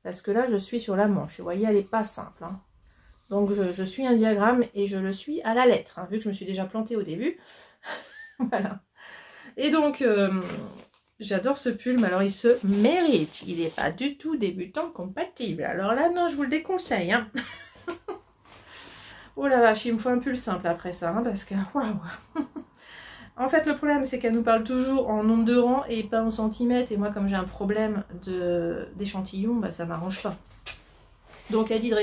Parce que là, je suis sur la manche. Vous voyez, elle n'est pas simple. Hein. Donc, je suis un diagramme et je le suis à la lettre, hein, vu que je me suis déjà plantée au début. Voilà. Et donc, j'adore ce pull, mais alors il se mérite. Il n'est pas du tout débutant compatible. Alors là, non, je vous le déconseille. Hein. Oh la vache, il me faut un pull simple après ça, hein, parce que... Waouh. En fait, le problème, c'est qu'elle nous parle toujours en nombre de rangs et pas en centimètres. Et moi, comme j'ai un problème d'échantillon, bah, ça m'arrange pas. Donc, elle dit de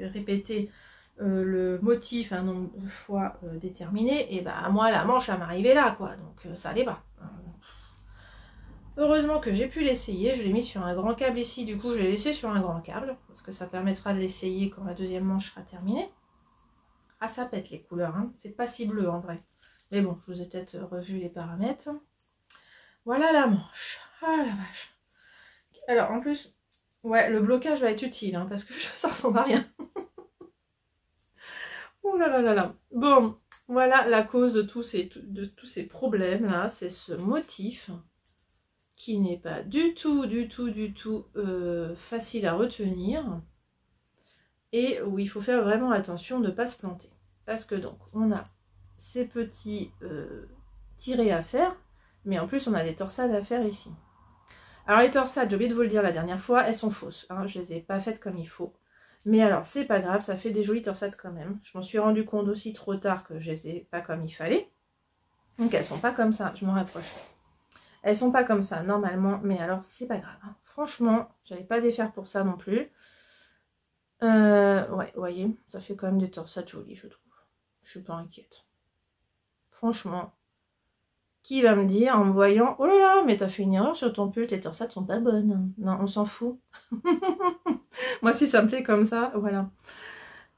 répéter le motif un nombre de fois déterminé. Et bah, moi, la manche, elle m'arrivait là, quoi. Donc, ça allait pas. Heureusement que j'ai pu l'essayer, je l'ai mis sur un grand câble ici, du coup je l'ai laissé sur un grand câble, parce que ça permettra de l'essayer quand la deuxième manche sera terminée. Ah, ça pète les couleurs, hein. C'est pas si bleu en vrai. Mais bon, je vous ai peut-être revu les paramètres. Voilà la manche. Ah la vache. Alors en plus, ouais, le blocage va être utile, hein, parce que ça ressemble à rien. Oh là là là là. Bon, voilà la cause de tous ces problèmes là, c'est ce motif qui n'est pas du tout facile à retenir et où il faut faire vraiment attention de ne pas se planter. Parce que donc, on a ces petits tirés à faire, mais en plus on a des torsades à faire ici. Alors les torsades, j'ai oublié de vous le dire la dernière fois, elles sont fausses, hein, je les ai pas faites comme il faut. Mais alors, c'est pas grave, ça fait des jolies torsades quand même. Je m'en suis rendu compte aussi trop tard que je les faisais pas comme il fallait. Donc elles sont pas comme ça, je m'en rapproche. Elles sont pas comme ça normalement, mais alors c'est pas grave. Hein. Franchement, j'avais pas défaire pour ça non plus. Ouais, vous voyez, ça fait quand même des torsades jolies, je trouve. Je suis pas inquiète. Franchement, qui va me dire en me voyant, oh là là, mais t'as fait une erreur sur ton pull, tes torsades sont pas bonnes. Non, on s'en fout. Moi, si ça me plaît comme ça, voilà.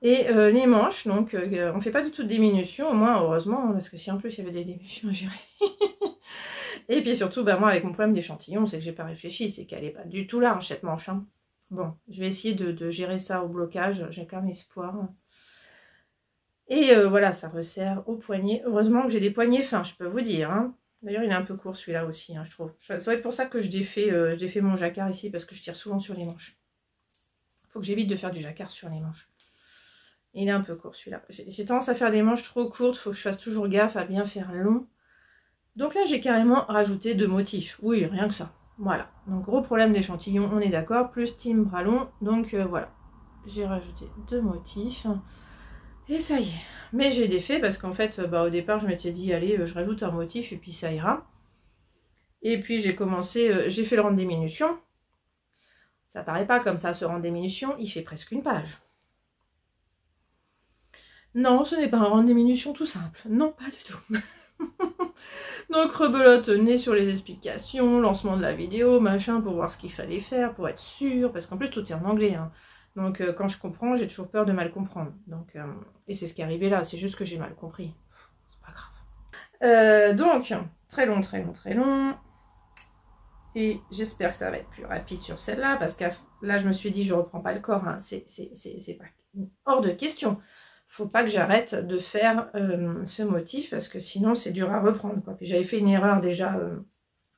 Et les manches, donc, on fait pas du tout de diminution, au moins, heureusement, parce que si en plus il y avait des diminutions à gérer. Et puis surtout, bah, moi, avec mon problème d'échantillon, c'est que j'ai pas réfléchi, c'est qu'elle est pas du tout large, cette manche. Hein. Bon, je vais essayer de gérer ça au blocage, j'ai quand même espoir. Et voilà, ça resserre au poignet. Heureusement que j'ai des poignets fins, je peux vous dire. Hein. D'ailleurs, il est un peu court celui-là aussi, hein, je trouve. Ça va être pour ça que je défais mon jacquard ici, parce que je tire souvent sur les manches. Faut que j'évite de faire du jacquard sur les manches. Il est un peu court celui-là. J'ai tendance à faire des manches trop courtes, faut que je fasse toujours gaffe à bien faire long. Donc là, j'ai carrément rajouté 2 motifs. Oui, rien que ça. Voilà. Donc gros problème d'échantillon, on est d'accord. Plus team bras long. Donc voilà. J'ai rajouté 2 motifs. Et ça y est. Mais j'ai défait parce qu'en fait, au départ, je m'étais dit, allez, je rajoute un motif et puis ça ira. Et puis j'ai commencé, j'ai fait le rang de diminution. Ça paraît pas comme ça, ce rang de diminution, il fait presque une page. Non, ce n'est pas un rang de diminution tout simple. Non, pas du tout. Donc rebelote, nez sur les explications, lancement de la vidéo, machin, pour voir ce qu'il fallait faire, pour être sûr, parce qu'en plus tout est en anglais. Hein. Donc quand je comprends, j'ai toujours peur de mal comprendre. Donc, et c'est ce qui est arrivé là, c'est juste que j'ai mal compris. C'est pas grave. Donc, très long, très long, très long. Et j'espère que ça va être plus rapide sur celle-là, parce que là je me suis dit, je reprends pas le corps, hein. C'est pas hors de question. Faut pas que j'arrête de faire ce motif parce que sinon c'est dur à reprendre quoi. Puis j'avais fait une erreur déjà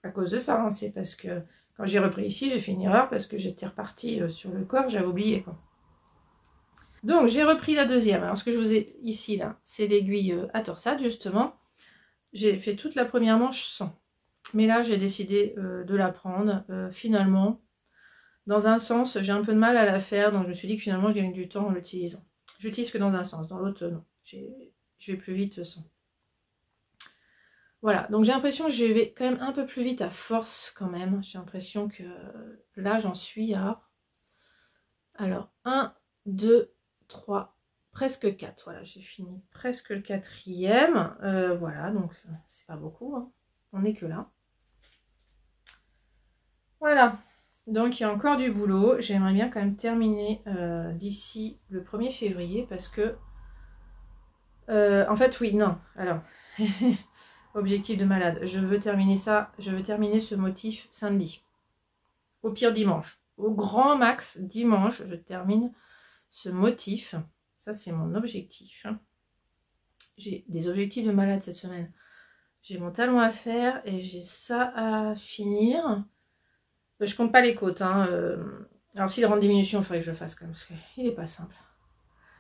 à cause de ça, hein. C'est parce que quand j'ai repris ici j'ai fait une erreur parce que j'étais repartie sur le corps, j'avais oublié quoi. Donc j'ai repris la deuxième. Alors ce que je vous ai ici là, c'est l'aiguille à torsade justement. J'ai fait toute la première manche sans. Mais là j'ai décidé de la prendre finalement. Dans un sens j'ai un peu de mal à la faire, donc je me suis dit que finalement je gagne du temps en l'utilisant. J'utilise que dans un sens, dans l'autre non. Je vais plus vite sans. Voilà, donc j'ai l'impression que je vais quand même un peu plus vite à force quand même. J'ai l'impression que là j'en suis à... Alors, 1, 2, 3, presque 4. Voilà, j'ai fini presque le 4e. Voilà, donc c'est pas beaucoup. Hein. On n'est que là. Voilà. Donc il y a encore du boulot, j'aimerais bien quand même terminer d'ici le 1er février parce que, en fait oui, non, alors, objectif de malade, je veux terminer ça, je veux terminer ce motif samedi, au pire dimanche, au grand max dimanche, je termine ce motif, ça c'est mon objectif, j'ai des objectifs de malade cette semaine, j'ai mon talon à faire et j'ai ça à finir. Je compte pas les côtes. Hein. Alors si le rang de diminution, il faudrait que je le fasse quand même, parce qu'il n'est pas simple.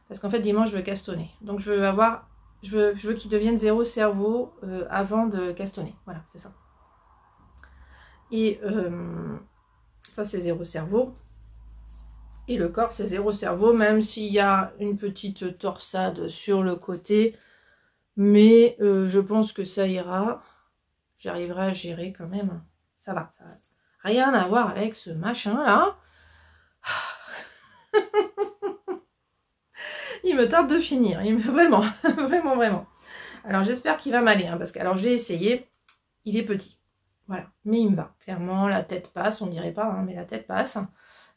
Parce qu'en fait, dimanche, je veux castonner. Donc je veux qu'il devienne 0 cerveau avant de castonner. Voilà, c'est ça. Et ça, c'est 0 cerveau. Et le corps, c'est 0 cerveau, même s'il y a une petite torsade sur le côté. Mais je pense que ça ira. J'arriverai à gérer quand même. Ça va, ça va. Rien à voir avec ce machin là. Il me tarde de finir. Vraiment, vraiment, vraiment. Alors j'espère qu'il va m'aller. Hein, parce que alors j'ai essayé. Il est petit. Voilà, mais il me va. Clairement, la tête passe, on dirait pas, hein, mais la tête passe.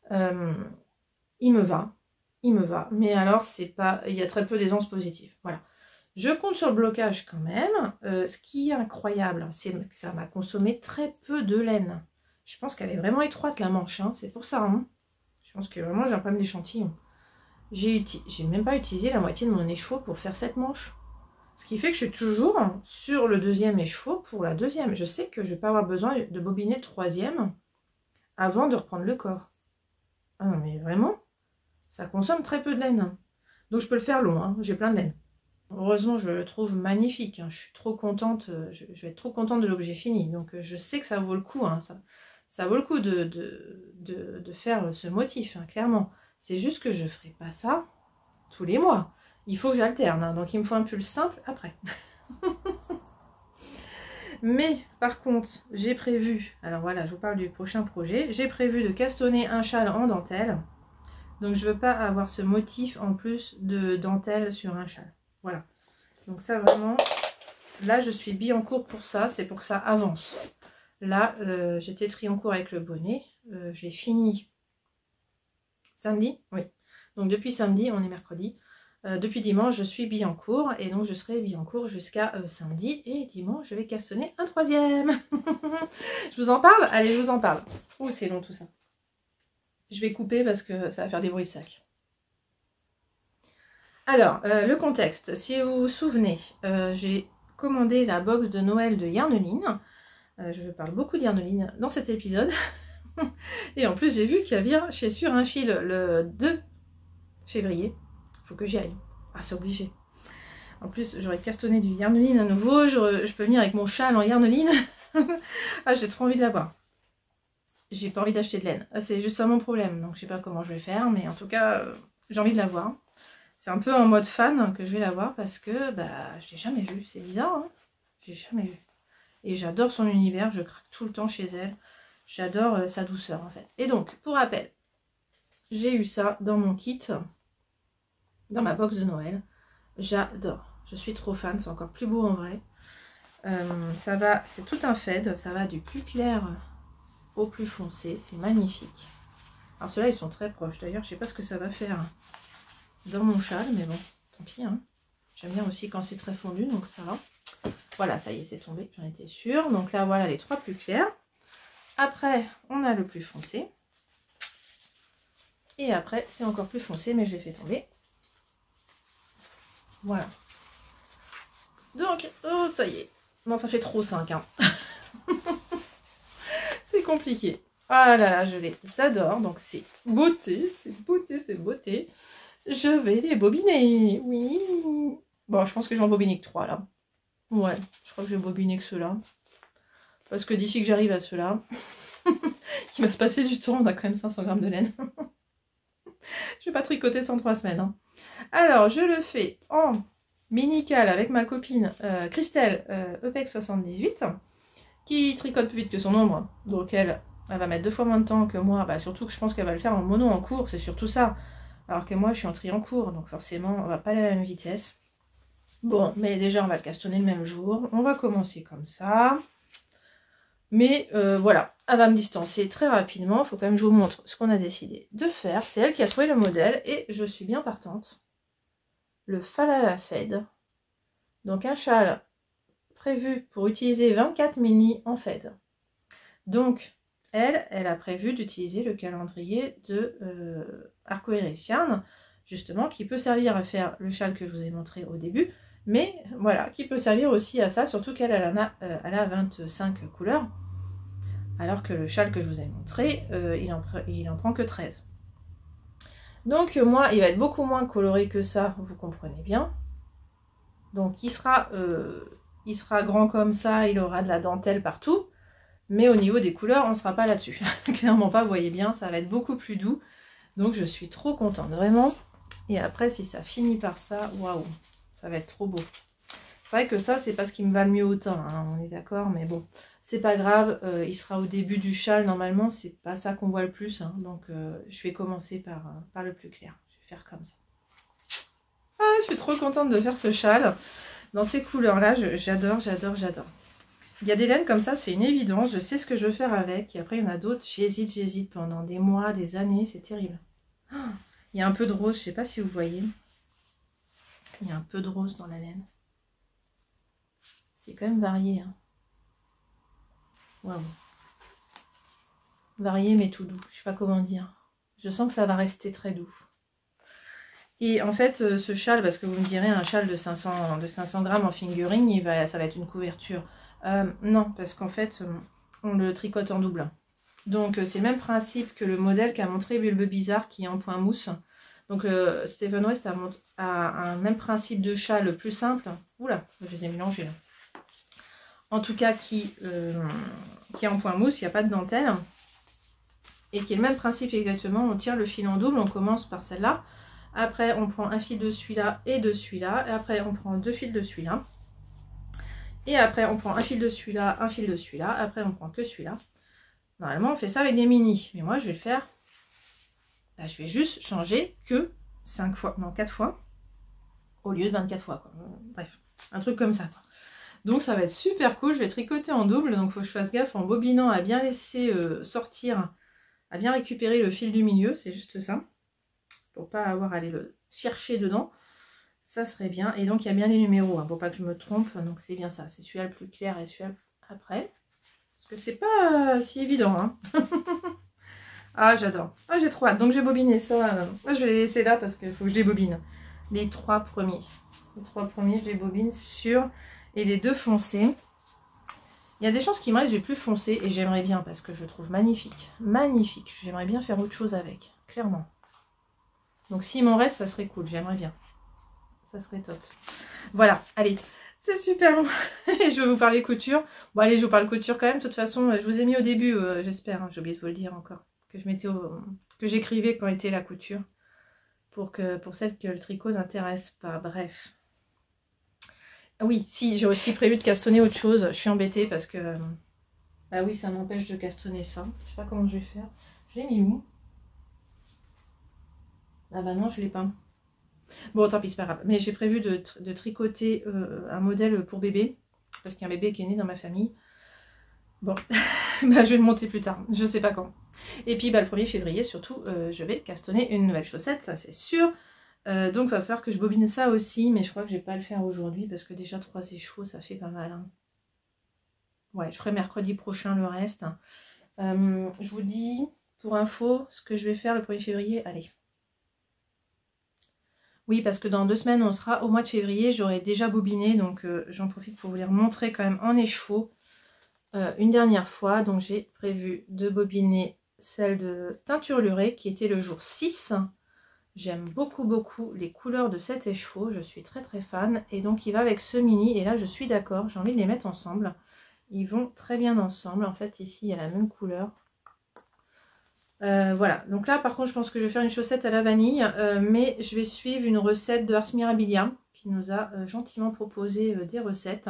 Il me va. Il me va. Mais alors, c'est pas, il y a très peu d'aisance positive. Voilà. Je compte sur le blocage quand même. Ce qui est incroyable, c'est que ça m'a consommé très peu de laine. Je pense qu'elle est vraiment étroite, la manche. Hein, c'est pour ça. Hein. Je pense que vraiment, j'ai un problème d'échantillon. J'ai même pas utilisé la moitié de mon écheveau pour faire cette manche. Ce qui fait que je suis toujours sur le deuxième écheveau pour la deuxième. Je sais que je ne vais pas avoir besoin de bobiner le troisième avant de reprendre le corps. Ah non, mais vraiment, ça consomme très peu de laine. Donc je peux le faire long, hein. J'ai plein de laine. Heureusement, je le trouve magnifique. Hein. Je suis trop contente. Je vais être trop contente de l'objet fini. Donc je sais que ça vaut le coup. Hein. Ça vaut le coup de faire ce motif, hein, clairement. C'est juste que je ne ferai pas ça tous les mois. Il faut que j'alterne, hein, donc il me faut un pull simple après. Mais par contre, j'ai prévu, alors voilà, je vous parle du prochain projet, j'ai prévu de castonner un châle en dentelle. Donc je ne veux pas avoir ce motif en plus de dentelle sur un châle. Voilà. Donc ça vraiment, là je suis Billancourt pour ça, c'est pour que ça avance. Là, j'étais Triancourt avec le bonnet, je l'ai fini samedi, oui. Donc depuis samedi, on est mercredi. Depuis dimanche, je suis Billancourt et donc je serai Billancourt jusqu'à samedi et dimanche, je vais castonner un troisième. Je vous en parle? Allez, je vous en parle. Ouh, c'est long tout ça. Je vais couper parce que ça va faire des bruits de sac. Alors, le contexte. Si vous vous souvenez, j'ai commandé la box de Noël de Yarneline. Je parle beaucoup de Yarneline dans cet épisode. Et en plus, j'ai vu qu'il y a chez Sur un fil le 2 février. Faut que j'y aille. Ah, c'est obligé. En plus, j'aurais castonné du Yarneline à nouveau. Je peux venir avec mon châle en Yarneline. Ah, j'ai trop envie de l'avoir. J'ai pas envie d'acheter de laine. C'est juste ça mon problème. Donc, je sais pas comment je vais faire. Mais en tout cas, j'ai envie de l'avoir. C'est un peu en mode fan que je vais l'avoir parce que bah, je l'ai jamais vue. C'est bizarre, hein. J'ai jamais vu. Et j'adore son univers. Je craque tout le temps chez elle. J'adore sa douceur, en fait. Et donc, pour rappel, j'ai eu ça dans mon kit. Dans ma box de Noël. J'adore. Je suis trop fan. C'est encore plus beau en vrai. Ça va, c'est tout un fade. Ça va du plus clair au plus foncé. C'est magnifique. Alors ceux-là, ils sont très proches. D'ailleurs, je sais pas ce que ça va faire dans mon châle. Mais bon, tant pis. Hein. J'aime bien aussi quand c'est très fondu. Donc ça va. Voilà, ça y est, c'est tombé. J'en étais sûre. Donc là, voilà les trois plus clairs. Après, on a le plus foncé. Et après, c'est encore plus foncé. Mais je l'ai fait tomber. Voilà. Donc, oh, ça y est. Non, ça fait trop 5. Hein. C'est compliqué. Ah là là, je les adore. Donc, c'est beauté, c'est beauté, c'est beauté. Je vais les bobiner. Oui. Bon, je pense que j'en bobine que 3 là. Ouais, je crois que je vais bobiner que ceux-là. Parce que d'ici que j'arrive à ceux-là, il va se passer du temps. On a quand même 500 grammes de laine. Je vais pas tricoter 103 semaines. Hein. Alors, je le fais en mini-cale avec ma copine Christelle EPEC 78 qui tricote plus vite que son ombre. Donc elle va mettre 2 fois moins de temps que moi. Bah, surtout que je pense qu'elle va le faire en mono en cours. C'est surtout ça. Alors que moi, je suis en tri en cours. Donc forcément, on va pas à la même vitesse. Bon, mais déjà, on va le castonner le même jour. On va commencer comme ça. Mais voilà, elle va me distancer très rapidement. Il faut quand même que je vous montre ce qu'on a décidé de faire. C'est elle qui a trouvé le modèle et je suis bien partante. Le Falala Fed. Donc un châle prévu pour utiliser 24 mini en Fed. Donc elle a prévu d'utiliser le calendrier de Arcoiris-Yarn, justement, qui peut servir à faire le châle que je vous ai montré au début. Mais voilà, qui peut servir aussi à ça, surtout qu'elle elle a 25 couleurs. Alors que le châle que je vous ai montré, il en prend que 13. Donc moi, il va être beaucoup moins coloré que ça, vous comprenez bien. Donc il sera grand comme ça, il aura de la dentelle partout. Mais au niveau des couleurs, on ne sera pas là-dessus. Clairement pas, vous voyez bien, ça va être beaucoup plus doux. Donc je suis trop contente, vraiment. Et après, si ça finit par ça, waouh, ça va être trop beau. C'est vrai que ça, c'est pas ce qui me va le mieux au teint, hein, on est d'accord, mais bon, c'est pas grave, il sera au début du châle, normalement, c'est pas ça qu'on voit le plus, hein, donc je vais commencer par le plus clair, je vais faire comme ça. Ah, je suis trop contente de faire ce châle, dans ces couleurs-là, j'adore, j'adore, j'adore. Il y a des laines comme ça, c'est une évidence, je sais ce que je veux faire avec. Et après, il y en a d'autres, j'hésite pendant des mois, des années, c'est terrible. Oh, il y a un peu de rose, je ne sais pas si vous voyez. Il y a un peu de rose dans la laine. C'est quand même varié. Hein. Waouh. Varié mais tout doux, je sais pas comment dire. Je sens que ça va rester très doux. Et en fait, ce châle, parce que vous me direz, un châle de 500 grammes en fingering, ça va être une couverture. Non, parce qu'en fait, on le tricote en double. Donc, c'est le même principe que le modèle qu'a montré Bulbe Bizarre, qui est en point mousse. Donc, Stephen West a un même principe de châle plus simple. Oula, je les ai mélangés là. En tout cas, qui est en point mousse, il n'y a pas de dentelle. Et qui est le même principe exactement. On tire le fil en double, on commence par celle-là. Après, on prend un fil de celui-là et de celui-là. Et après, on prend 2 fils de celui-là. Et après, on prend un fil de celui-là, un fil de celui-là. Après, on prend que celui-là. Normalement, on fait ça avec des mini. Mais moi, je vais le faire... Bah, je vais juste changer que 5 fois, non 4 fois. Au lieu de 24 fois. Quoi. Bref, un truc comme ça. Quoi. Donc, ça va être super cool. Je vais tricoter en double. Donc, il faut que je fasse gaffe en bobinant à bien laisser sortir, à bien récupérer le fil du milieu. C'est juste ça. Pour pas avoir à aller le chercher dedans, ça serait bien. Et donc il y a bien les numéros, hein, pour pas que je me trompe, donc c'est bien ça, c'est celui-là le plus clair et celui-là après, parce que c'est pas si évident, hein. Ah j'adore, ah j'ai trop hâte, donc j'ai bobiné ça, je vais les laisser là parce qu'il faut que je les bobine, les 3 premiers, je les bobine sur, et les 2 foncés, il y a des chances qu'il me reste du plus foncé, et j'aimerais bien, parce que je le trouve magnifique, j'aimerais bien faire autre chose avec, clairement. Donc s'il m'en reste, ça serait cool, j'aimerais bien. Ça serait top. Voilà, allez, c'est super long. Et je vais vous parler couture. Bon allez, je vous parle couture quand même. De toute façon, je vous ai mis au début, j'espère, hein, j'ai oublié de vous le dire encore, que je mettais que j'écrivais quand était la couture. Pour celles que le tricot n'intéresse pas. Bref. Oui, si, j'ai aussi prévu de castonner autre chose. Je suis embêtée parce que... bah oui, ça m'empêche de castonner ça. Je sais pas comment je vais faire. Je l'ai mis où? Ah bah non, je l'ai pas. Bon, tant pis, c'est pas grave. Mais j'ai prévu de tricoter un modèle pour bébé. Parce qu'il y a un bébé qui est né dans ma famille. Bon, bah, je vais le monter plus tard. Je sais pas quand. Et puis, bah, le 1er février, surtout, je vais castonner une nouvelle chaussette. Ça, c'est sûr. Donc, il va falloir que je bobine ça aussi. Mais je crois que je vais pas le faire aujourd'hui. Parce que déjà, 3 échevaux, ça fait pas mal. Hein. Ouais, je ferai mercredi prochain le reste. Je vous dis, pour info, ce que je vais faire le 1er février. Allez. Oui, parce que dans 2 semaines, on sera au mois de février. J'aurai déjà bobiné, donc j'en profite pour vous les remontrer quand même en écheveau une dernière fois. Donc j'ai prévu de bobiner celle de teinture lurée qui était le jour 6. J'aime beaucoup les couleurs de cet écheveau. Je suis très fan. Et donc il va avec ce mini. Et là, je suis d'accord. J'ai envie de les mettre ensemble. Ils vont très bien ensemble. En fait, ici, il y a la même couleur. Voilà, donc là par contre je pense que je vais faire une chaussette à la vanille, mais je vais suivre une recette de Ars Mirabilia qui nous a gentiment proposé des recettes.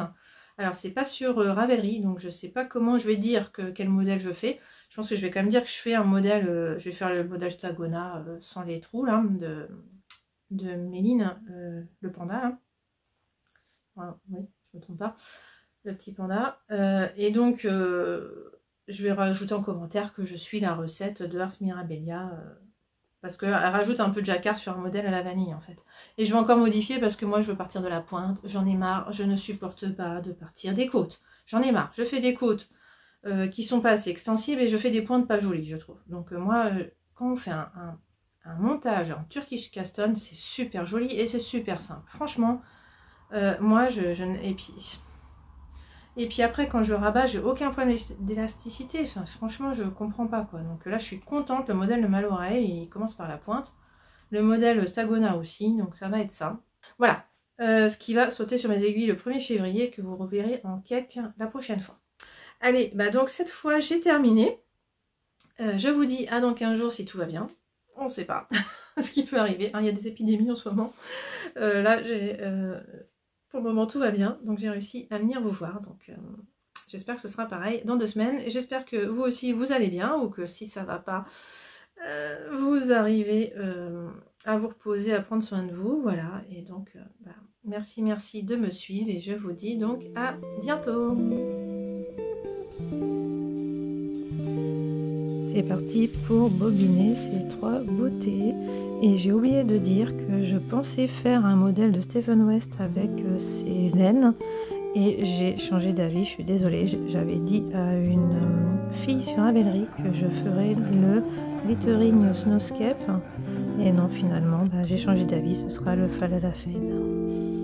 Alors c'est pas sur Ravelry, donc je sais pas comment je vais dire quel modèle je fais. Je pense que je vais quand même dire que je fais un modèle, je vais faire le modèle Stagona sans les trous là, de Méline, le panda là. Voilà, oui, je me trompe pas, le petit panda. Et donc... je vais rajouter en commentaire que je suis la recette de Ars Mirabilia parce qu'elle rajoute un peu de jacquard sur un modèle à la vanille en fait. Et je vais encore modifier parce que moi je veux partir de la pointe, j'en ai marre, je ne supporte pas de partir des côtes. J'en ai marre, je fais des côtes qui sont pas assez extensibles et je fais des pointes pas jolies je trouve. Donc moi quand on fait un montage en Turkish Caston, c'est super joli et c'est super simple. Franchement, moi et puis après, quand je rabats, j'ai aucun problème d'élasticité. Enfin, franchement, je comprends pas quoi. Donc là, je suis contente. Le modèle de Maloreille, il commence par la pointe. Le modèle Stagona aussi. Donc ça va être ça. Voilà. Ce qui va sauter sur mes aiguilles le 1er février, que vous reverrez en cake la prochaine fois. Allez, bah donc cette fois, j'ai terminé. Je vous dis à dans 15 jours si tout va bien. On ne sait pas ce qui peut arriver. Hein, il y a des épidémies en ce moment. Là, j'ai... Pour le moment, tout va bien, donc j'ai réussi à venir vous voir. Donc j'espère que ce sera pareil dans 2 semaines. Et j'espère que vous aussi, vous allez bien, ou que si ça va pas, vous arrivez à vous reposer, à prendre soin de vous. Voilà, et donc merci de me suivre. Et je vous dis donc à bientôt. c'est parti pour bobiner ces 3 beautés. Et j'ai oublié de dire que je pensais faire un modèle de Stephen West avec ces laines. Et j'ai changé d'avis, je suis désolée. J'avais dit à une fille sur Ravelry que je ferais le Glittering Snowscape. Et non, finalement, j'ai changé d'avis, ce sera le Falala Fade.